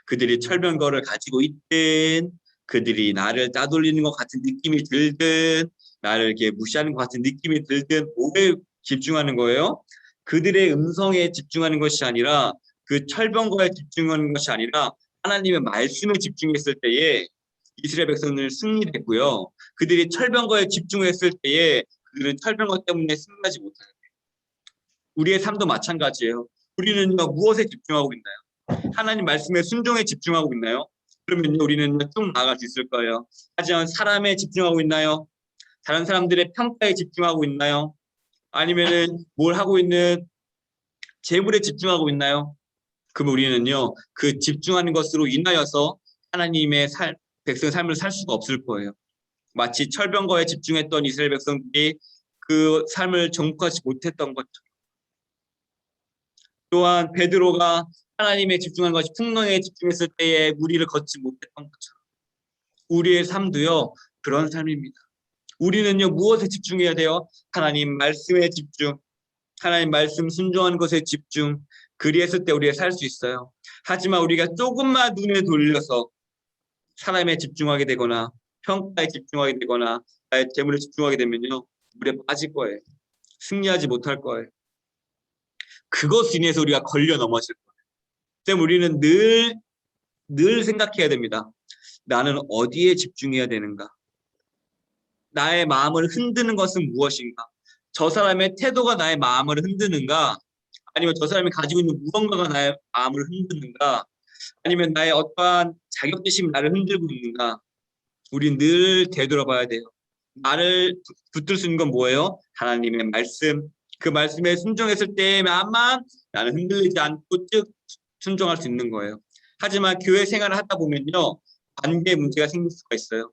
그들이 철병거를 가지고 있든 그들이 나를 따돌리는 것 같은 느낌이 들든 나를 이렇게 무시하는 것 같은 느낌이 들든 뭐에 집중하는 거예요? 그들의 음성에 집중하는 것이 아니라 그 철병거에 집중하는 것이 아니라 하나님의 말씀에 집중했을 때에 이스라엘 백성을 승리했고요. 그들이 철병거에 집중했을 때에 그들은 철병거 때문에 승리하지 못하는 거예요. 우리의 삶도 마찬가지예요. 우리는 무엇에 집중하고 있나요? 하나님 말씀에 순종에 집중하고 있나요? 그러면 우리는 쭉 나아갈 수 있을 거예요. 하지만 사람에 집중하고 있나요? 다른 사람들의 평가에 집중하고 있나요? 아니면은 뭘 하고 있는 재물에 집중하고 있나요? 그럼 우리는요, 그 집중하는 것으로 인하여서 하나님의 백성의 삶을 살 수가 없을 거예요. 마치 철병거에 집중했던 이스라엘 백성들이 그 삶을 정복하지 못했던 것처럼, 또한 베드로가 하나님에 집중한 것이 풍랑에 집중했을 때에 무리를 걷지 못했던 것처럼 우리의 삶도요 그런 삶입니다. 우리는요 무엇에 집중해야 돼요? 하나님 말씀에 집중, 하나님 말씀 순종하는 것에 집중. 그리했을 때 우리가 살 수 있어요. 하지만 우리가 조금만 눈을 돌려서 사람에 집중하게 되거나 평가에 집중하게 되거나 나의 재물에 집중하게 되면요 물에 빠질 거예요. 승리하지 못할 거예요. 그것으로 인해서 우리가 걸려 넘어질 거예요. 때문에 우리는 늘 생각해야 됩니다. 나는 어디에 집중해야 되는가? 나의 마음을 흔드는 것은 무엇인가? 저 사람의 태도가 나의 마음을 흔드는가? 아니면 저 사람이 가지고 있는 무언가가 나의 마음을 흔드는가? 아니면 나의 어떠한 자격지심이 나를 흔들고 있는가? 우리 늘 되돌아봐야 돼요. 나를 붙들 수 있는 건 뭐예요? 하나님의 말씀. 그 말씀에 순종했을 때만 나는 흔들리지 않고 쭉 순종할 수 있는 거예요. 하지만 교회 생활을 하다 보면요. 관계 문제가 생길 수가 있어요.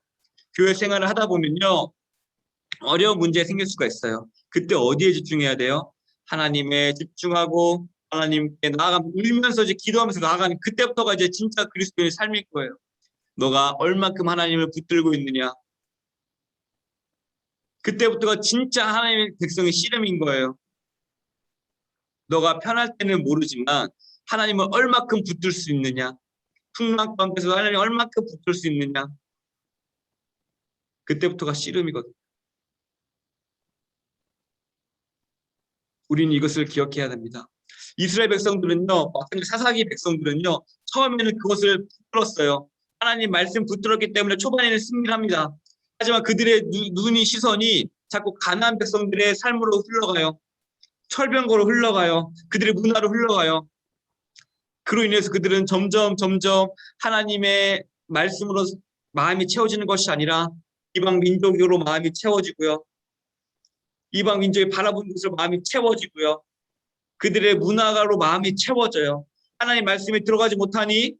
교회 생활을 하다 보면요. 어려운 문제가 생길 수가 있어요. 그때 어디에 집중해야 돼요? 하나님에 집중하고 하나님께 나아가면 울면서 이제 기도하면서 나아가는 그때부터가 이제 진짜 그리스도의 삶일 거예요. 너가 얼만큼 하나님을 붙들고 있느냐. 그때부터가 진짜 하나님의 백성의 씨름인 거예요. 너가 편할 때는 모르지만 하나님을 얼만큼 붙들 수 있느냐. 풍랑 가운데서 하나님을 얼만큼 붙들 수 있느냐. 그때부터가 씨름이거든요. 우리는 이것을 기억해야 됩니다. 이스라엘 백성들은요, 사사기 백성들은요, 처음에는 그것을 붙들었어요. 하나님 말씀 붙들었기 때문에 초반에는 승리를 합니다. 하지만 그들의 눈이 시선이 자꾸 가나안 백성들의 삶으로 흘러가요. 철병거로 흘러가요. 그들의 문화로 흘러가요. 그로 인해서 그들은 점점 하나님의 말씀으로 마음이 채워지는 것이 아니라 이방 민족으로 마음이 채워지고요. 이방 민족이 바라보는 것으로 마음이 채워지고요. 그들의 문화가로 마음이 채워져요. 하나님 말씀에 들어가지 못하니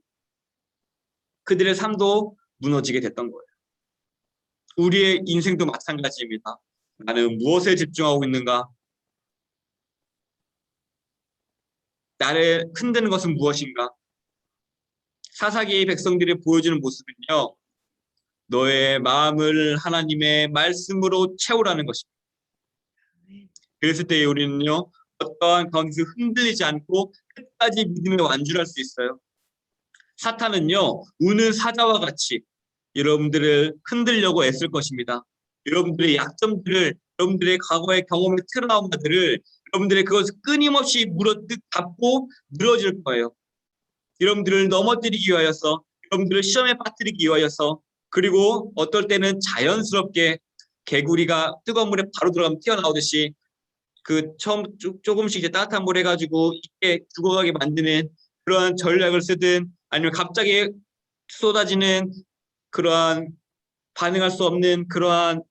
그들의 삶도 무너지게 됐던 거예요. 우리의 인생도 마찬가지입니다. 나는 무엇에 집중하고 있는가? 나를 흔드는 것은 무엇인가? 사사기의 백성들이 보여주는 모습은요. 너의 마음을 하나님의 말씀으로 채우라는 것입니다. 그랬을 때 우리는요. 어떠한 거기서 흔들리지 않고 끝까지 믿음에 완주할 수 있어요. 사탄은요. 우는 사자와 같이 여러분들을 흔들려고 애쓸 것입니다. 여러분들의 약점들을, 여러분들의 과거의 경험의 트라우마들을 여러분들의 그것을 끊임없이 물어뜯 닫고 늘어질 거예요. 여러분들을 넘어뜨리기 위하여서, 여러분들을 시험에 빠뜨리기 위하여서, 그리고 어떨 때는 자연스럽게 개구리가 뜨거운 물에 바로 들어가면 튀어나오듯이 그 처음 조금씩 이제 따뜻한 물 해가지고 이게 죽어가게 만드는 그러한 전략을 쓰든 아니면 갑자기 쏟아지는 그러한 반응할 수 없는 그러한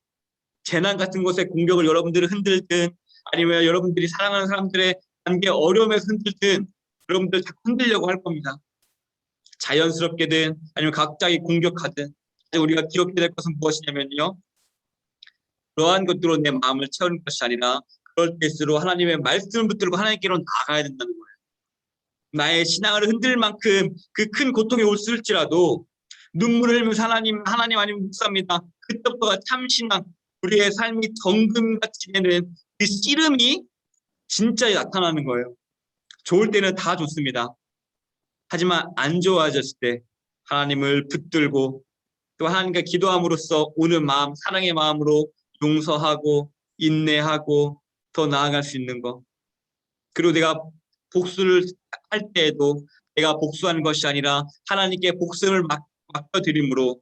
재난 같은 것의 공격을 여러분들을 흔들든 아니면 여러분들이 사랑하는 사람들의 관계 어려움에서 흔들든 여러분들 자꾸 흔들려고 할 겁니다. 자연스럽게든 아니면 갑자기 공격하든 우리가 기억해야 될 것은 무엇이냐면요. 그러한 것들로 내 마음을 채우는 것이 아니라 그럴 때일수록 하나님의 말씀을 붙들고 하나님께로 나아가야 된다는 거예요. 나의 신앙을 흔들 만큼 그 큰 고통이 올지라도 눈물을 흘리면서 하나님 아니면 묵사입니다. 그때부터가 참 신앙, 우리의 삶이 정금같이 되는 그 씨름이 진짜 나타나는 거예요. 좋을 때는 다 좋습니다. 하지만 안 좋아졌을 때 하나님을 붙들고 또 하나님과 기도함으로써 오는 마음, 사랑의 마음으로 용서하고 인내하고 더 나아갈 수 있는 것. 그리고 내가 복수를 할 때에도 내가 복수하는 것이 아니라 하나님께 복수를 맡겨드림으로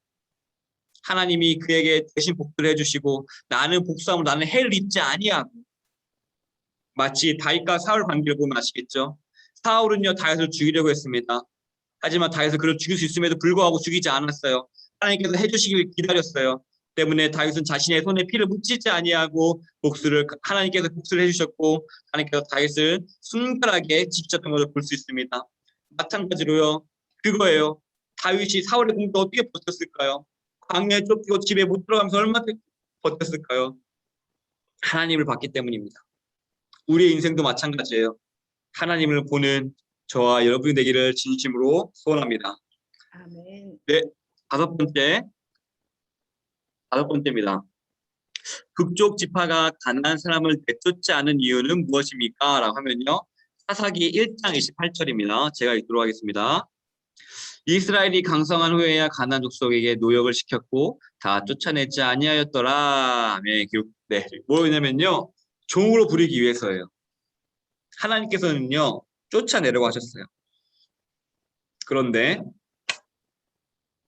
하나님이 그에게 대신 복수를 해주시고 나는 복수하면 나는 해를 입지 아니하고 마치 다윗과 사울 관계를 보면 아시겠죠? 사울은요 다윗을 죽이려고 했습니다. 하지만 다윗을 그를 죽일 수 있음에도 불구하고 죽이지 않았어요. 하나님께서 해주시길 기다렸어요. 때문에 다윗은 자신의 손에 피를 묻히지 아니하고 하나님께서 복수를 해주셨고 하나님께서 다윗을 순결하게 지키셨던 것을 볼 수 있습니다. 마찬가지로요. 그거예요. 다윗이 사울의 공격을 어떻게 버텼을까요? 광야에 쫓기고 집에 못 들어가면서 얼마나 버텼을까요? 하나님을 봤기 때문입니다. 우리의 인생도 마찬가지예요. 하나님을 보는 저와 여러분이 되기를 진심으로 소원합니다. 아멘. 네, 다섯 번째입니다. 북쪽 지파가 가나안 사람을 내쫓지 않은 이유는 무엇입니까? 라고 하면요. 사사기 1장 28절입니다. 제가 읽도록 하겠습니다. 이스라엘이 강성한 후에야 가나안 족속에게 노역을 시켰고 다 쫓아내지 아니하였더라. 네, 뭐냐면요. 종으로 부리기 위해서예요. 하나님께서는요. 쫓아내려고 하셨어요. 그런데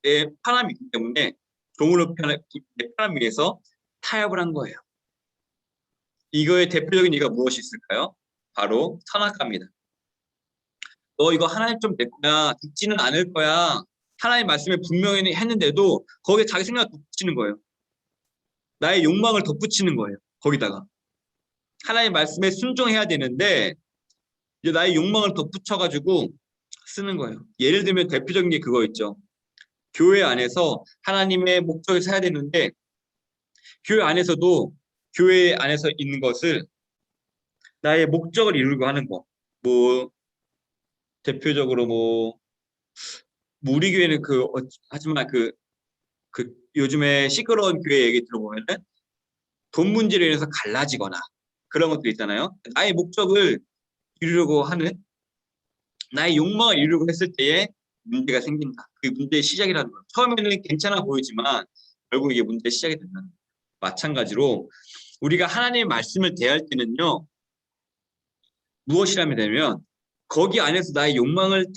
내 사람이 있기 때문에 종으로 내 사람 위해서 타협을 한 거예요. 이거의 대표적인 이유가 무엇이 있을까요? 바로 선악과입니다. 너 이거 하나님 좀 내 거야. 듣지는 않을 거야. 하나님 말씀에 분명히 했는데도 거기에 자기 생각을 덧붙이는 거예요. 나의 욕망을 덧붙이는 거예요. 거기다가. 하나님 말씀에 순종해야 되는데 이제 나의 욕망을 덧붙여가지고 쓰는 거예요. 예를 들면 대표적인 게 그거 있죠. 교회 안에서 하나님의 목적에 서야 되는데 교회 안에서도 교회 안에서 있는 것을 나의 목적을 이루려고 하는 거. 뭐 대표적으로 뭐 우리 교회는 하지만 요즘에 시끄러운 교회 얘기 들어보면은 돈 문제로 인해서 갈라지거나 그런 것들 있잖아요. 나의 목적을 이루려고 하는 나의 욕망을 이루려고 했을 때에 문제가 생긴다. 그게 문제의 시작이라는 거예요. 처음에는 괜찮아 보이지만 결국 이게 문제의 시작이 된다는 거예요. 마찬가지로 우리가 하나님의 말씀을 대할 때는요. 무엇이라면 되면 거기 안에서 나의 욕망을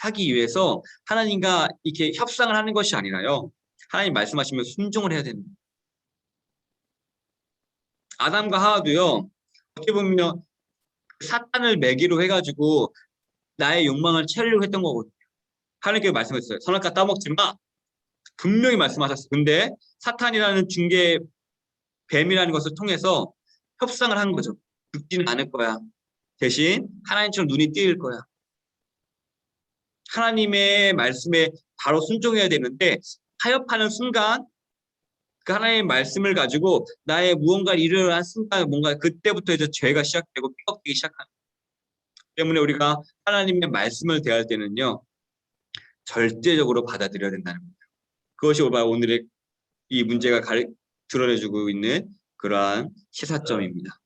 하기 위해서 하나님과 이렇게 협상을 하는 것이 아니라요. 하나님 말씀하시면 순종을 해야 됩니다. 아담과 하와도요. 어떻게 보면 사탄을 매기로 해가지고 나의 욕망을 채우려고 했던 거거든요. 하나님께서 말씀하셨어요. 선악과 따먹지 마. 분명히 말씀하셨어요. 근데 사탄이라는 중개 뱀이라는 것을 통해서 협상을 한 거죠. 죽지는 않을 거야. 대신 하나님처럼 눈이 띄일 거야. 하나님의 말씀에 바로 순종해야 되는데 타협하는 순간 그 하나님의 말씀을 가지고 나의 무언가를 이루려 한 순간 뭔가 그때부터 이제 죄가 시작되고 삐걱대기 시작하는 거예요. 때문에 우리가 하나님의 말씀을 대할 때는요. 절대적으로 받아들여야 된다는 거예요. 그것이 바로 오늘의 이 문제가 드러내주고 있는 그러한 시사점입니다.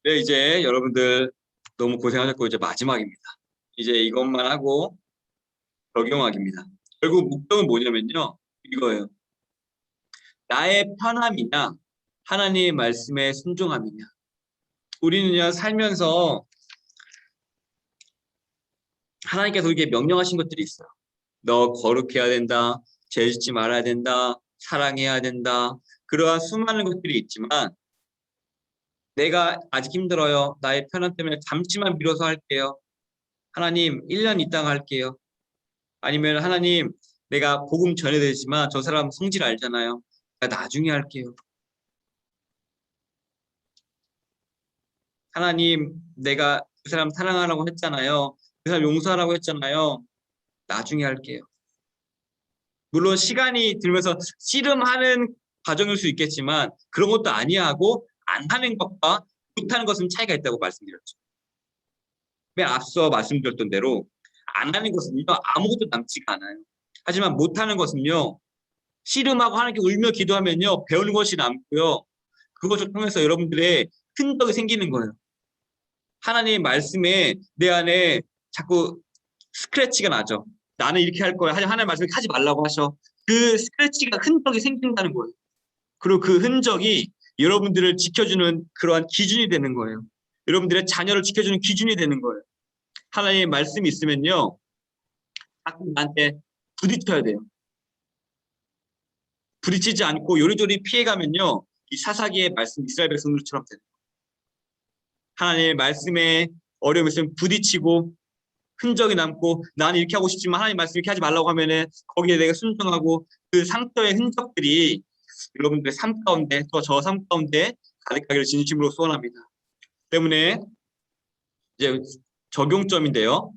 네, 이제 여러분들 너무 고생하셨고 이제 마지막입니다. 이제 이것만 하고 적용하기입니다. 결국 목적은 뭐냐면요. 이거예요. 나의 편함이냐 하나님의 말씀에 순종함이냐. 우리는요 살면서 하나님께서 우리에게 명령하신 것들이 있어요. 너 거룩해야 된다. 죄 짓지 말아야 된다. 사랑해야 된다. 그러한 수많은 것들이 있지만 내가 아직 힘들어요. 나의 편함 때문에 잠시만 미뤄서 할게요. 하나님 1년 있다가 할게요. 아니면 하나님 내가 복음 전해야 되지만 저 사람 성질 알잖아요. 내가 나중에 할게요. 하나님 내가 그 사람 사랑하라고 했잖아요. 그 사람 용서하라고 했잖아요. 나중에 할게요. 물론 시간이 들면서 씨름하는 과정일 수 있겠지만 그런 것도 아니야 하고 안 하는 것과 못하는 것은 차이가 있다고 말씀드렸죠. 맨 앞서 말씀드렸던 대로 안 하는 것은요 아무것도 남지가 않아요. 하지만 못하는 것은요 씨름하고 하나님께 울며 기도하면요 배우는 것이 남고요. 그것을 통해서 여러분들의 흔적이 생기는 거예요. 하나님의 말씀에 내 안에 자꾸 스크래치가 나죠. 나는 이렇게 할 거야. 하나님의 말씀을 하지 말라고 하셔. 그 스크래치가 흔적이 생긴다는 거예요. 그리고 그 흔적이 여러분들을 지켜주는 그러한 기준이 되는 거예요. 여러분들의 자녀를 지켜주는 기준이 되는 거예요. 하나님의 말씀이 있으면요. 자꾸 나한테 부딪혀야 돼요. 부딪히지 않고 요리조리 피해가면요. 이 사사기의 말씀 이스라엘 백성들처럼 돼요. 하나님의 말씀에 어려움이 있으면 부딪히고 흔적이 남고 나는 이렇게 하고 싶지만 하나님 말씀 이렇게 하지 말라고 하면은 거기에 내가 순종하고 그 상처의 흔적들이 여러분들의 삶 가운데 또 저 삶 가운데 가득하기를 진심으로 소원합니다. 때문에 이제 적용점인데요.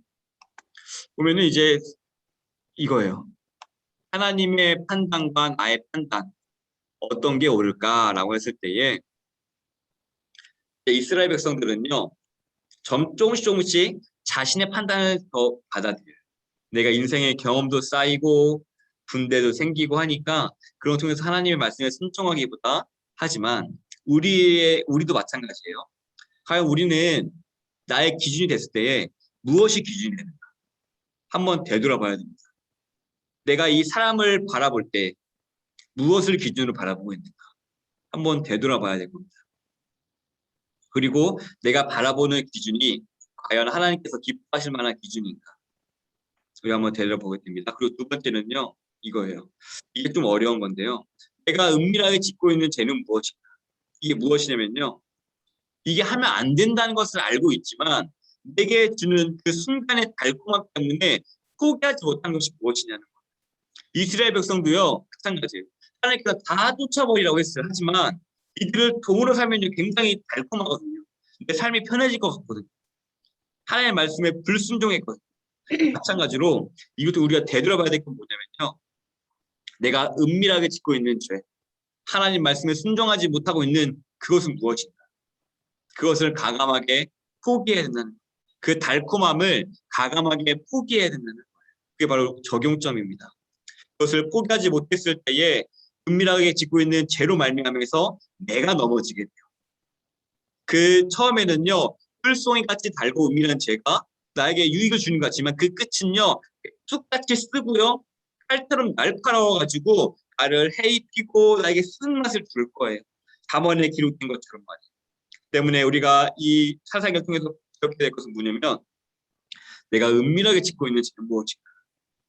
보면은 이제 이거예요. 하나님의 판단과 나의 판단 어떤 게 옳을까라고 했을 때에 이스라엘 백성들은요. 조금씩 자신의 판단을 더 받아들여요. 내가 인생의 경험도 쌓이고 군대도 생기고 하니까 그런 통해서 하나님의 말씀에 순종하기보다 하지만 우리도 마찬가지예요. 과연 우리는 나의 기준이 됐을 때에 무엇이 기준이 되는가? 한번 되돌아봐야 됩니다. 내가 이 사람을 바라볼 때 무엇을 기준으로 바라보고 있는가? 한번 되돌아봐야 될 겁니다. 그리고 내가 바라보는 기준이 과연 하나님께서 기뻐하실 만한 기준인가? 우리 한번 되돌아보게 됩니다. 그리고 두 번째는요. 이거예요. 이게 좀 어려운 건데요. 내가 은밀하게 짓고 있는 죄는 무엇인가? 이게 무엇이냐면요. 이게 하면 안 된다는 것을 알고 있지만 내게 주는 그 순간의 달콤함 때문에 포기하지 못한 것이 무엇이냐는 거예요. 이스라엘 백성도요. 마찬가지예요. 하나님께서 다 쫓아버리라고 했어요. 하지만 이들을 도우러 살면 굉장히 달콤하거든요. 내 삶이 편해질 것 같거든요. 하나님의 말씀에 불순종했거든요. 마찬가지로 이것도 우리가 되돌아봐야 될 건 뭐냐면요. 내가 은밀하게 짓고 있는 죄, 하나님 말씀에 순종하지 못하고 있는 그것은 무엇인가? 그것을 과감하게 포기해야 된다는 거예요. 그 달콤함을 과감하게 포기해야 된다는 거예요. 그게 바로 적용점입니다. 그것을 포기하지 못했을 때에 은밀하게 짓고 있는 죄로 말미암아서 내가 넘어지게 돼요. 그 처음에는요. 뿔송이 같이 달고 은밀한 죄가 나에게 유익을 주는 것 같지만 그 끝은요. 쑥같이 쓰고요. 칼처럼 날카로워가지고 나를 해입히고 나에게 쓴맛을 줄 거예요. 잠언에 기록된 것처럼 말이에요. 때문에 우리가 이 사사기를 통해서 기억해야 될 것은 뭐냐면 내가 은밀하게 짓고 있는 죄는 무엇인가?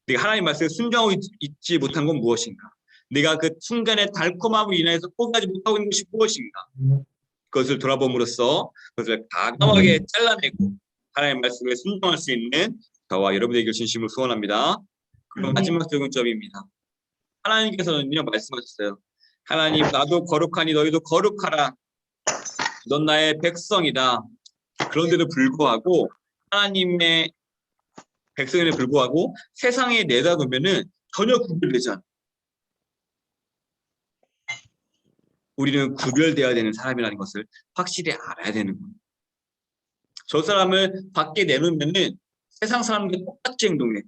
내가 하나님 말씀에 순종하고 있지 못한 건 무엇인가? 내가 그 순간의 달콤함으로 인해서 포기하지 못하고 있는 것이 무엇인가? 그것을 돌아봄으로써 그것을 과감하게 잘라내고 하나님의 말씀에 순종할 수 있는 저와 여러분에게 진심으로 소원합니다. 그리고 마지막 적용점입니다. 하나님께서는요 말씀하셨어요. 하나님 나도 거룩하니 너희도 거룩하라. 넌 나의 백성이다. 그런데도 불구하고 하나님의 백성에도 불구하고 세상에 내다보면은 전혀 구별되지 않아요. 우리는 구별되어야 되는 사람이라는 것을 확실히 알아야 되는 거예요. 저 사람을 밖에 내놓으면은 세상 사람과 똑같이 행동해.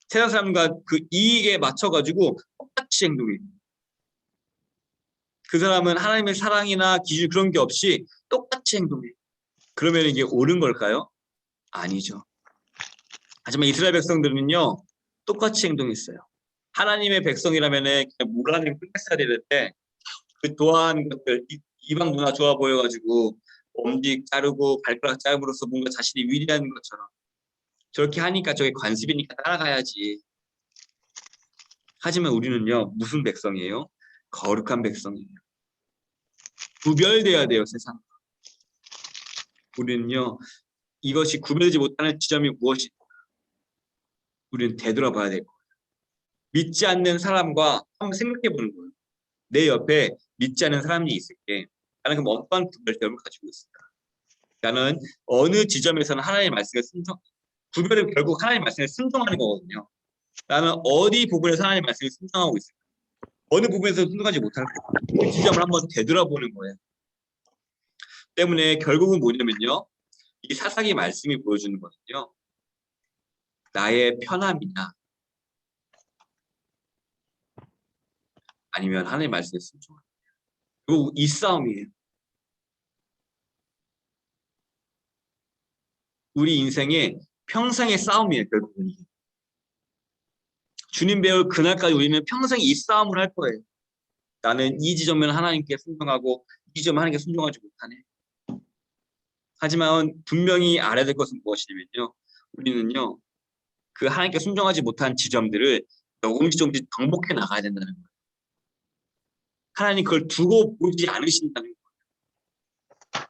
세상 사람과 그 이익에 맞춰가지고 똑같이 행동해. 그 사람은 하나님의 사랑이나 기준 그런 게 없이 똑같이 행동해. 그러면 이게 옳은 걸까요? 아니죠. 하지만 이스라엘 백성들은요 똑같이 행동했어요. 하나님의 백성이라면은 그냥 물 안에 끝냈어야 되는데 그 도한 것들 이방 문화 좋아 보여가지고 엄지 자르고 발가락 자름으로써 뭔가 자신이 위대한 것처럼 저렇게 하니까 저게 관습이니까 따라가야지. 하지만 우리는요 무슨 백성이에요? 거룩한 백성이에요. 구별돼야 돼요 세상. 우리는요 이것이 구별되지 못하는 지점이 무엇인가? 우리는 되돌아봐야 될 거예요. 믿지 않는 사람과 한번 생각해 보는 거예요. 내 옆에 믿지 않는 사람이 있을게. 나는 그럼 어떠한 구별점을 가지고 있을까? 나는 어느 지점에서는 하나님의 말씀에 구별은 결국 하나님의 말씀에 순종하는 거거든요. 나는 어디 부분에서 하나님의 말씀에 순종하고 있을까? 어느 부분에서 순종하지 못할까? 그 지점을 한번 되돌아보는 거예요. 때문에 결국은 뭐냐면요. 이 사사기 말씀이 보여주는 거는요. 나의 편함이냐 아니면 하나님의 말씀에 순종하냐. 그리고 이 싸움이에요. 우리 인생의 평생의 싸움이에요. 결국은 이게. 주님 배울 그날까지 우리는 평생 이 싸움을 할 거예요. 나는 이 지점에는 하나님께 순종하고 이 지점은 하나님께 순종하지 못하네. 하지만 분명히 알아야 될 것은 무엇이냐면요. 우리는요. 그 하나님께 순종하지 못한 지점들을 조금씩 정복해 나가야 된다는 거예요. 하나님 그걸 두고 보지 않으신다는 거예요.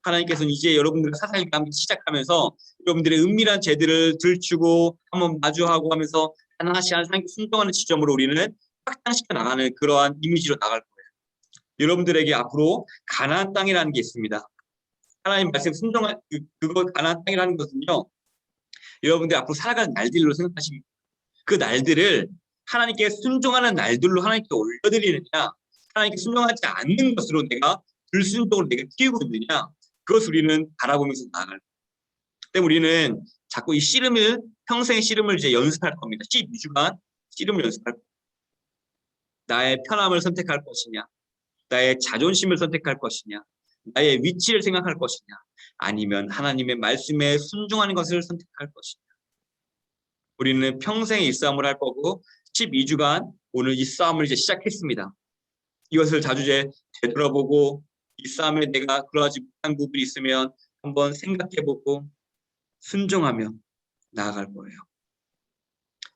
하나님께서는 이제 여러분들과 사사기 시작하면서 여러분들의 은밀한 죄들을 들추고 한번 마주하고 하면서 하나씩 하나씩 순종하는 지점으로 우리는 확장시켜 나가는 그러한 이미지로 나갈 거예요. 여러분들에게 앞으로 가나안 땅이라는 게 있습니다. 하나님 말씀 순종한 그거 가나안 땅이라는 것은요. 여러분들 앞으로 살아가는 날들로 생각하십니다. 그 날들을 하나님께 순종하는 날들로 하나님께 올려드리느냐, 하나님께 순종하지 않는 것으로 내가 불순종으로 내가 키우고 있느냐, 그것을 우리는 바라보면서 나아갈 거예요. 때문에 우리는 자꾸 이 씨름을, 평생의 씨름을 이제 연습할 겁니다. 12주간 씨름을 연습할 겁니다. 나의 편함을 선택할 것이냐, 나의 자존심을 선택할 것이냐, 나의 위치를 생각할 것이냐, 아니면 하나님의 말씀에 순종하는 것을 선택할 것이냐. 우리는 평생의 이 싸움을 할 거고 12주간 오늘 이 싸움을 이제 시작했습니다. 이것을 자주 이제 되돌아보고 이 싸움에 내가 그러하지 못한 부분이 있으면 한번 생각해보고 순종하며 나아갈 거예요.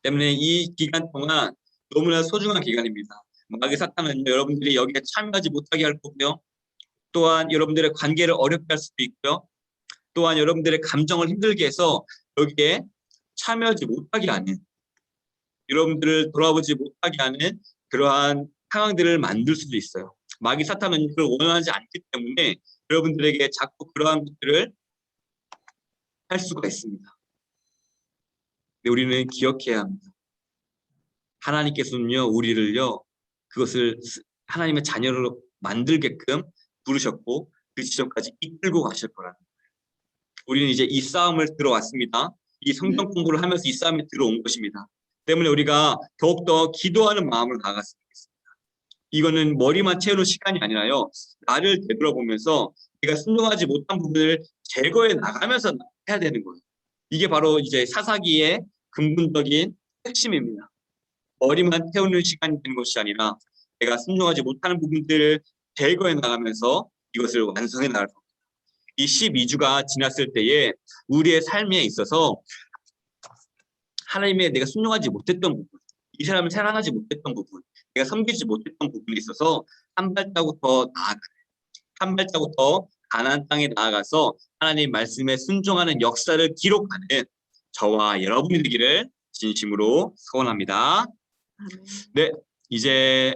때문에 이 기간 동안 너무나 소중한 기간입니다. 마귀 사탄은 여러분들이 여기에 참여하지 못하게 할 거고요. 또한 여러분들의 관계를 어렵게 할 수도 있고요. 또한 여러분들의 감정을 힘들게 해서 여기에 참여하지 못하게 하는, 여러분들을 돌아보지 못하게 하는 그러한 상황들을 만들 수도 있어요. 마귀 사탄은 그걸 원하지 않기 때문에 여러분들에게 자꾸 그러한 것들을 할 수가 있습니다. 근데 우리는 기억해야 합니다. 하나님께서는요, 우리를요, 그것을 하나님의 자녀로 만들게끔 부르셨고 그 지점까지 이끌고 가실 거라는 거예요. 우리는 이제 이 싸움을 들어왔습니다. 이 성경 공부를 하면서 이 싸움에 들어온 것입니다. 때문에 우리가 더욱더 기도하는 마음을 나아갔으면 좋겠습니다. 이거는 머리만 채우는 시간이 아니라요, 나를 되돌아보면서 내가 순종하지 못한 부분을 제거해 나가면서 해야 되는 거예요. 이게 바로 이제 사사기의 근본적인 핵심입니다. 머리만 태우는 시간이 되는 것이 아니라 내가 순종하지 못하는 부분들을 제거해 나가면서 이것을 완성해 나갈 겁니다. 이 12주가 지났을 때에 우리의 삶에 있어서 하나님의 내가 순종하지 못했던 부분, 이 사람을 사랑하지 못했던 부분, 내가 섬기지 못했던 부분이 있어서 한 발자국 더 나아가요. 한 발자국 더 가나안 땅에 나아가서 하나님 말씀에 순종하는 역사를 기록하는 저와 여러분이 되기를 진심으로 소원합니다. 네, 이제